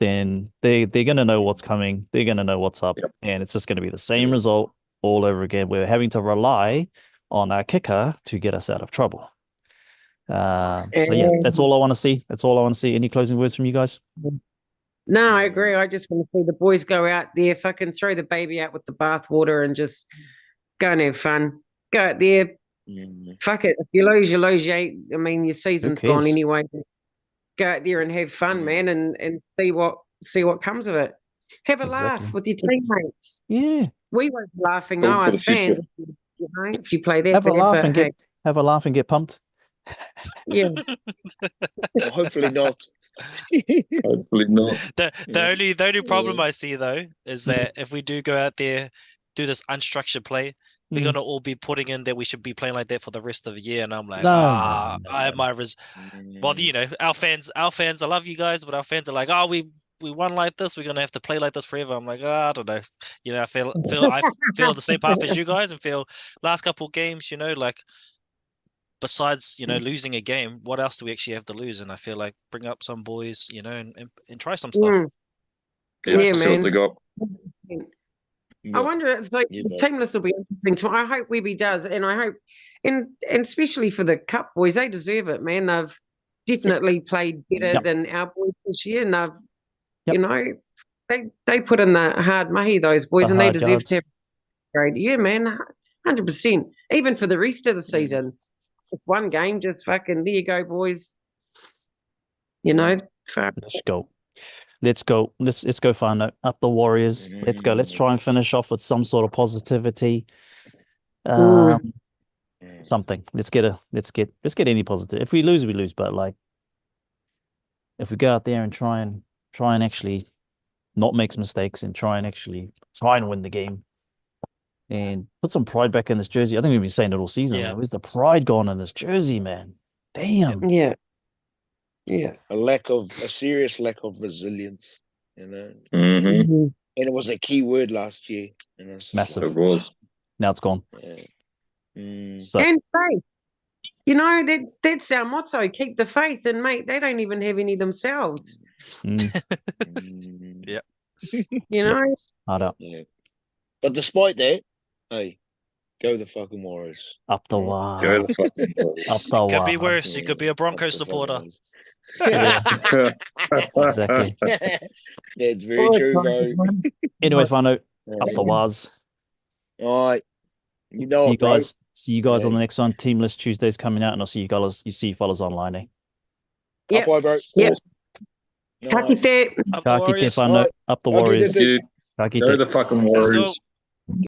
C: then they're gonna know what's coming. They're gonna know what's up, and it's just gonna be the same result all over again. We're having to rely on our kicker to get us out of trouble. So yeah, that's all I want to see. That's all I want to see. Any closing words from you guys?
B: No, I agree. I just want to see the boys go out there, fucking throw the baby out with the bathwater and just go and have fun. Go out there. Fuck it. If you lose, you lose. I mean, your season's gone anyway. Go out there and have fun, man, and see what comes of it. Have a laugh with your teammates.
C: Yeah.
B: We won't be laughing though, as fans, if you play that.
C: Have a laugh and get pumped.
B: Yeah.
A: Well, hopefully not.
D: Hopefully not.
E: The only problem I see though is that if we do go out there, do this unstructured play, we're gonna all be putting in that we should be playing like that for the rest of the year, and I'm like, Well, our fans, I love you guys, but our fans are like, we won like this, we're gonna have to play like this forever. I'm like, I don't know. I feel the same path as you guys, and feel last couple of games, like besides losing a game, what else do we actually have to lose? And I feel like bring up some boys, and try some stuff.
D: Man.
B: I wonder, it's like the team list will be interesting too. I hope Webby does, and I hope, and especially for the Cup boys, they deserve it, man. They've definitely played better than our boys this year, and they've, they put in the hard mahi, those boys, and they deserve to have a great year, man. 100%. Even for the rest of the season, it's one game, just fucking there you go, boys.
C: Let's go. Let's go find out up the Warriors. Let's go. Let's try and finish off with some sort of positivity. Something. Let's get any positive. If we lose, we lose. But like, if we go out there and try and actually not make mistakes and try and win the game and put some pride back in this jersey. I think we've been saying it all season. Yeah. Where's the pride gone in this jersey, man? Damn.
B: Yeah.
A: A serious lack of resilience,
D: Mm-hmm.
A: And it was a key word last year.
C: Massive.
D: It was.
C: Now it's gone.
B: So, and faith. That's our motto. Keep the faith. And mate, they don't even have any themselves.
E: Yeah.
C: Hard up.
A: Yeah. But despite that, hey, go the fucking Warriors.
C: Up the wall.
D: Go the fucking Warriors.
C: Up the wall.
E: Could be worse. You could be a Broncos supporter.
C: Exactly.
A: That's very true, bro.
C: Anyway, Whānau, up the waz.
A: All right. See you guys on the next one. Team list Tuesday's coming out, and I'll see you guys. You see fellas online, eh?
B: Yep.
A: Up, bro.
B: Yep.
A: Nice.
C: Up the Warriors. Up the Warriors.
D: Go the fucking Warriors.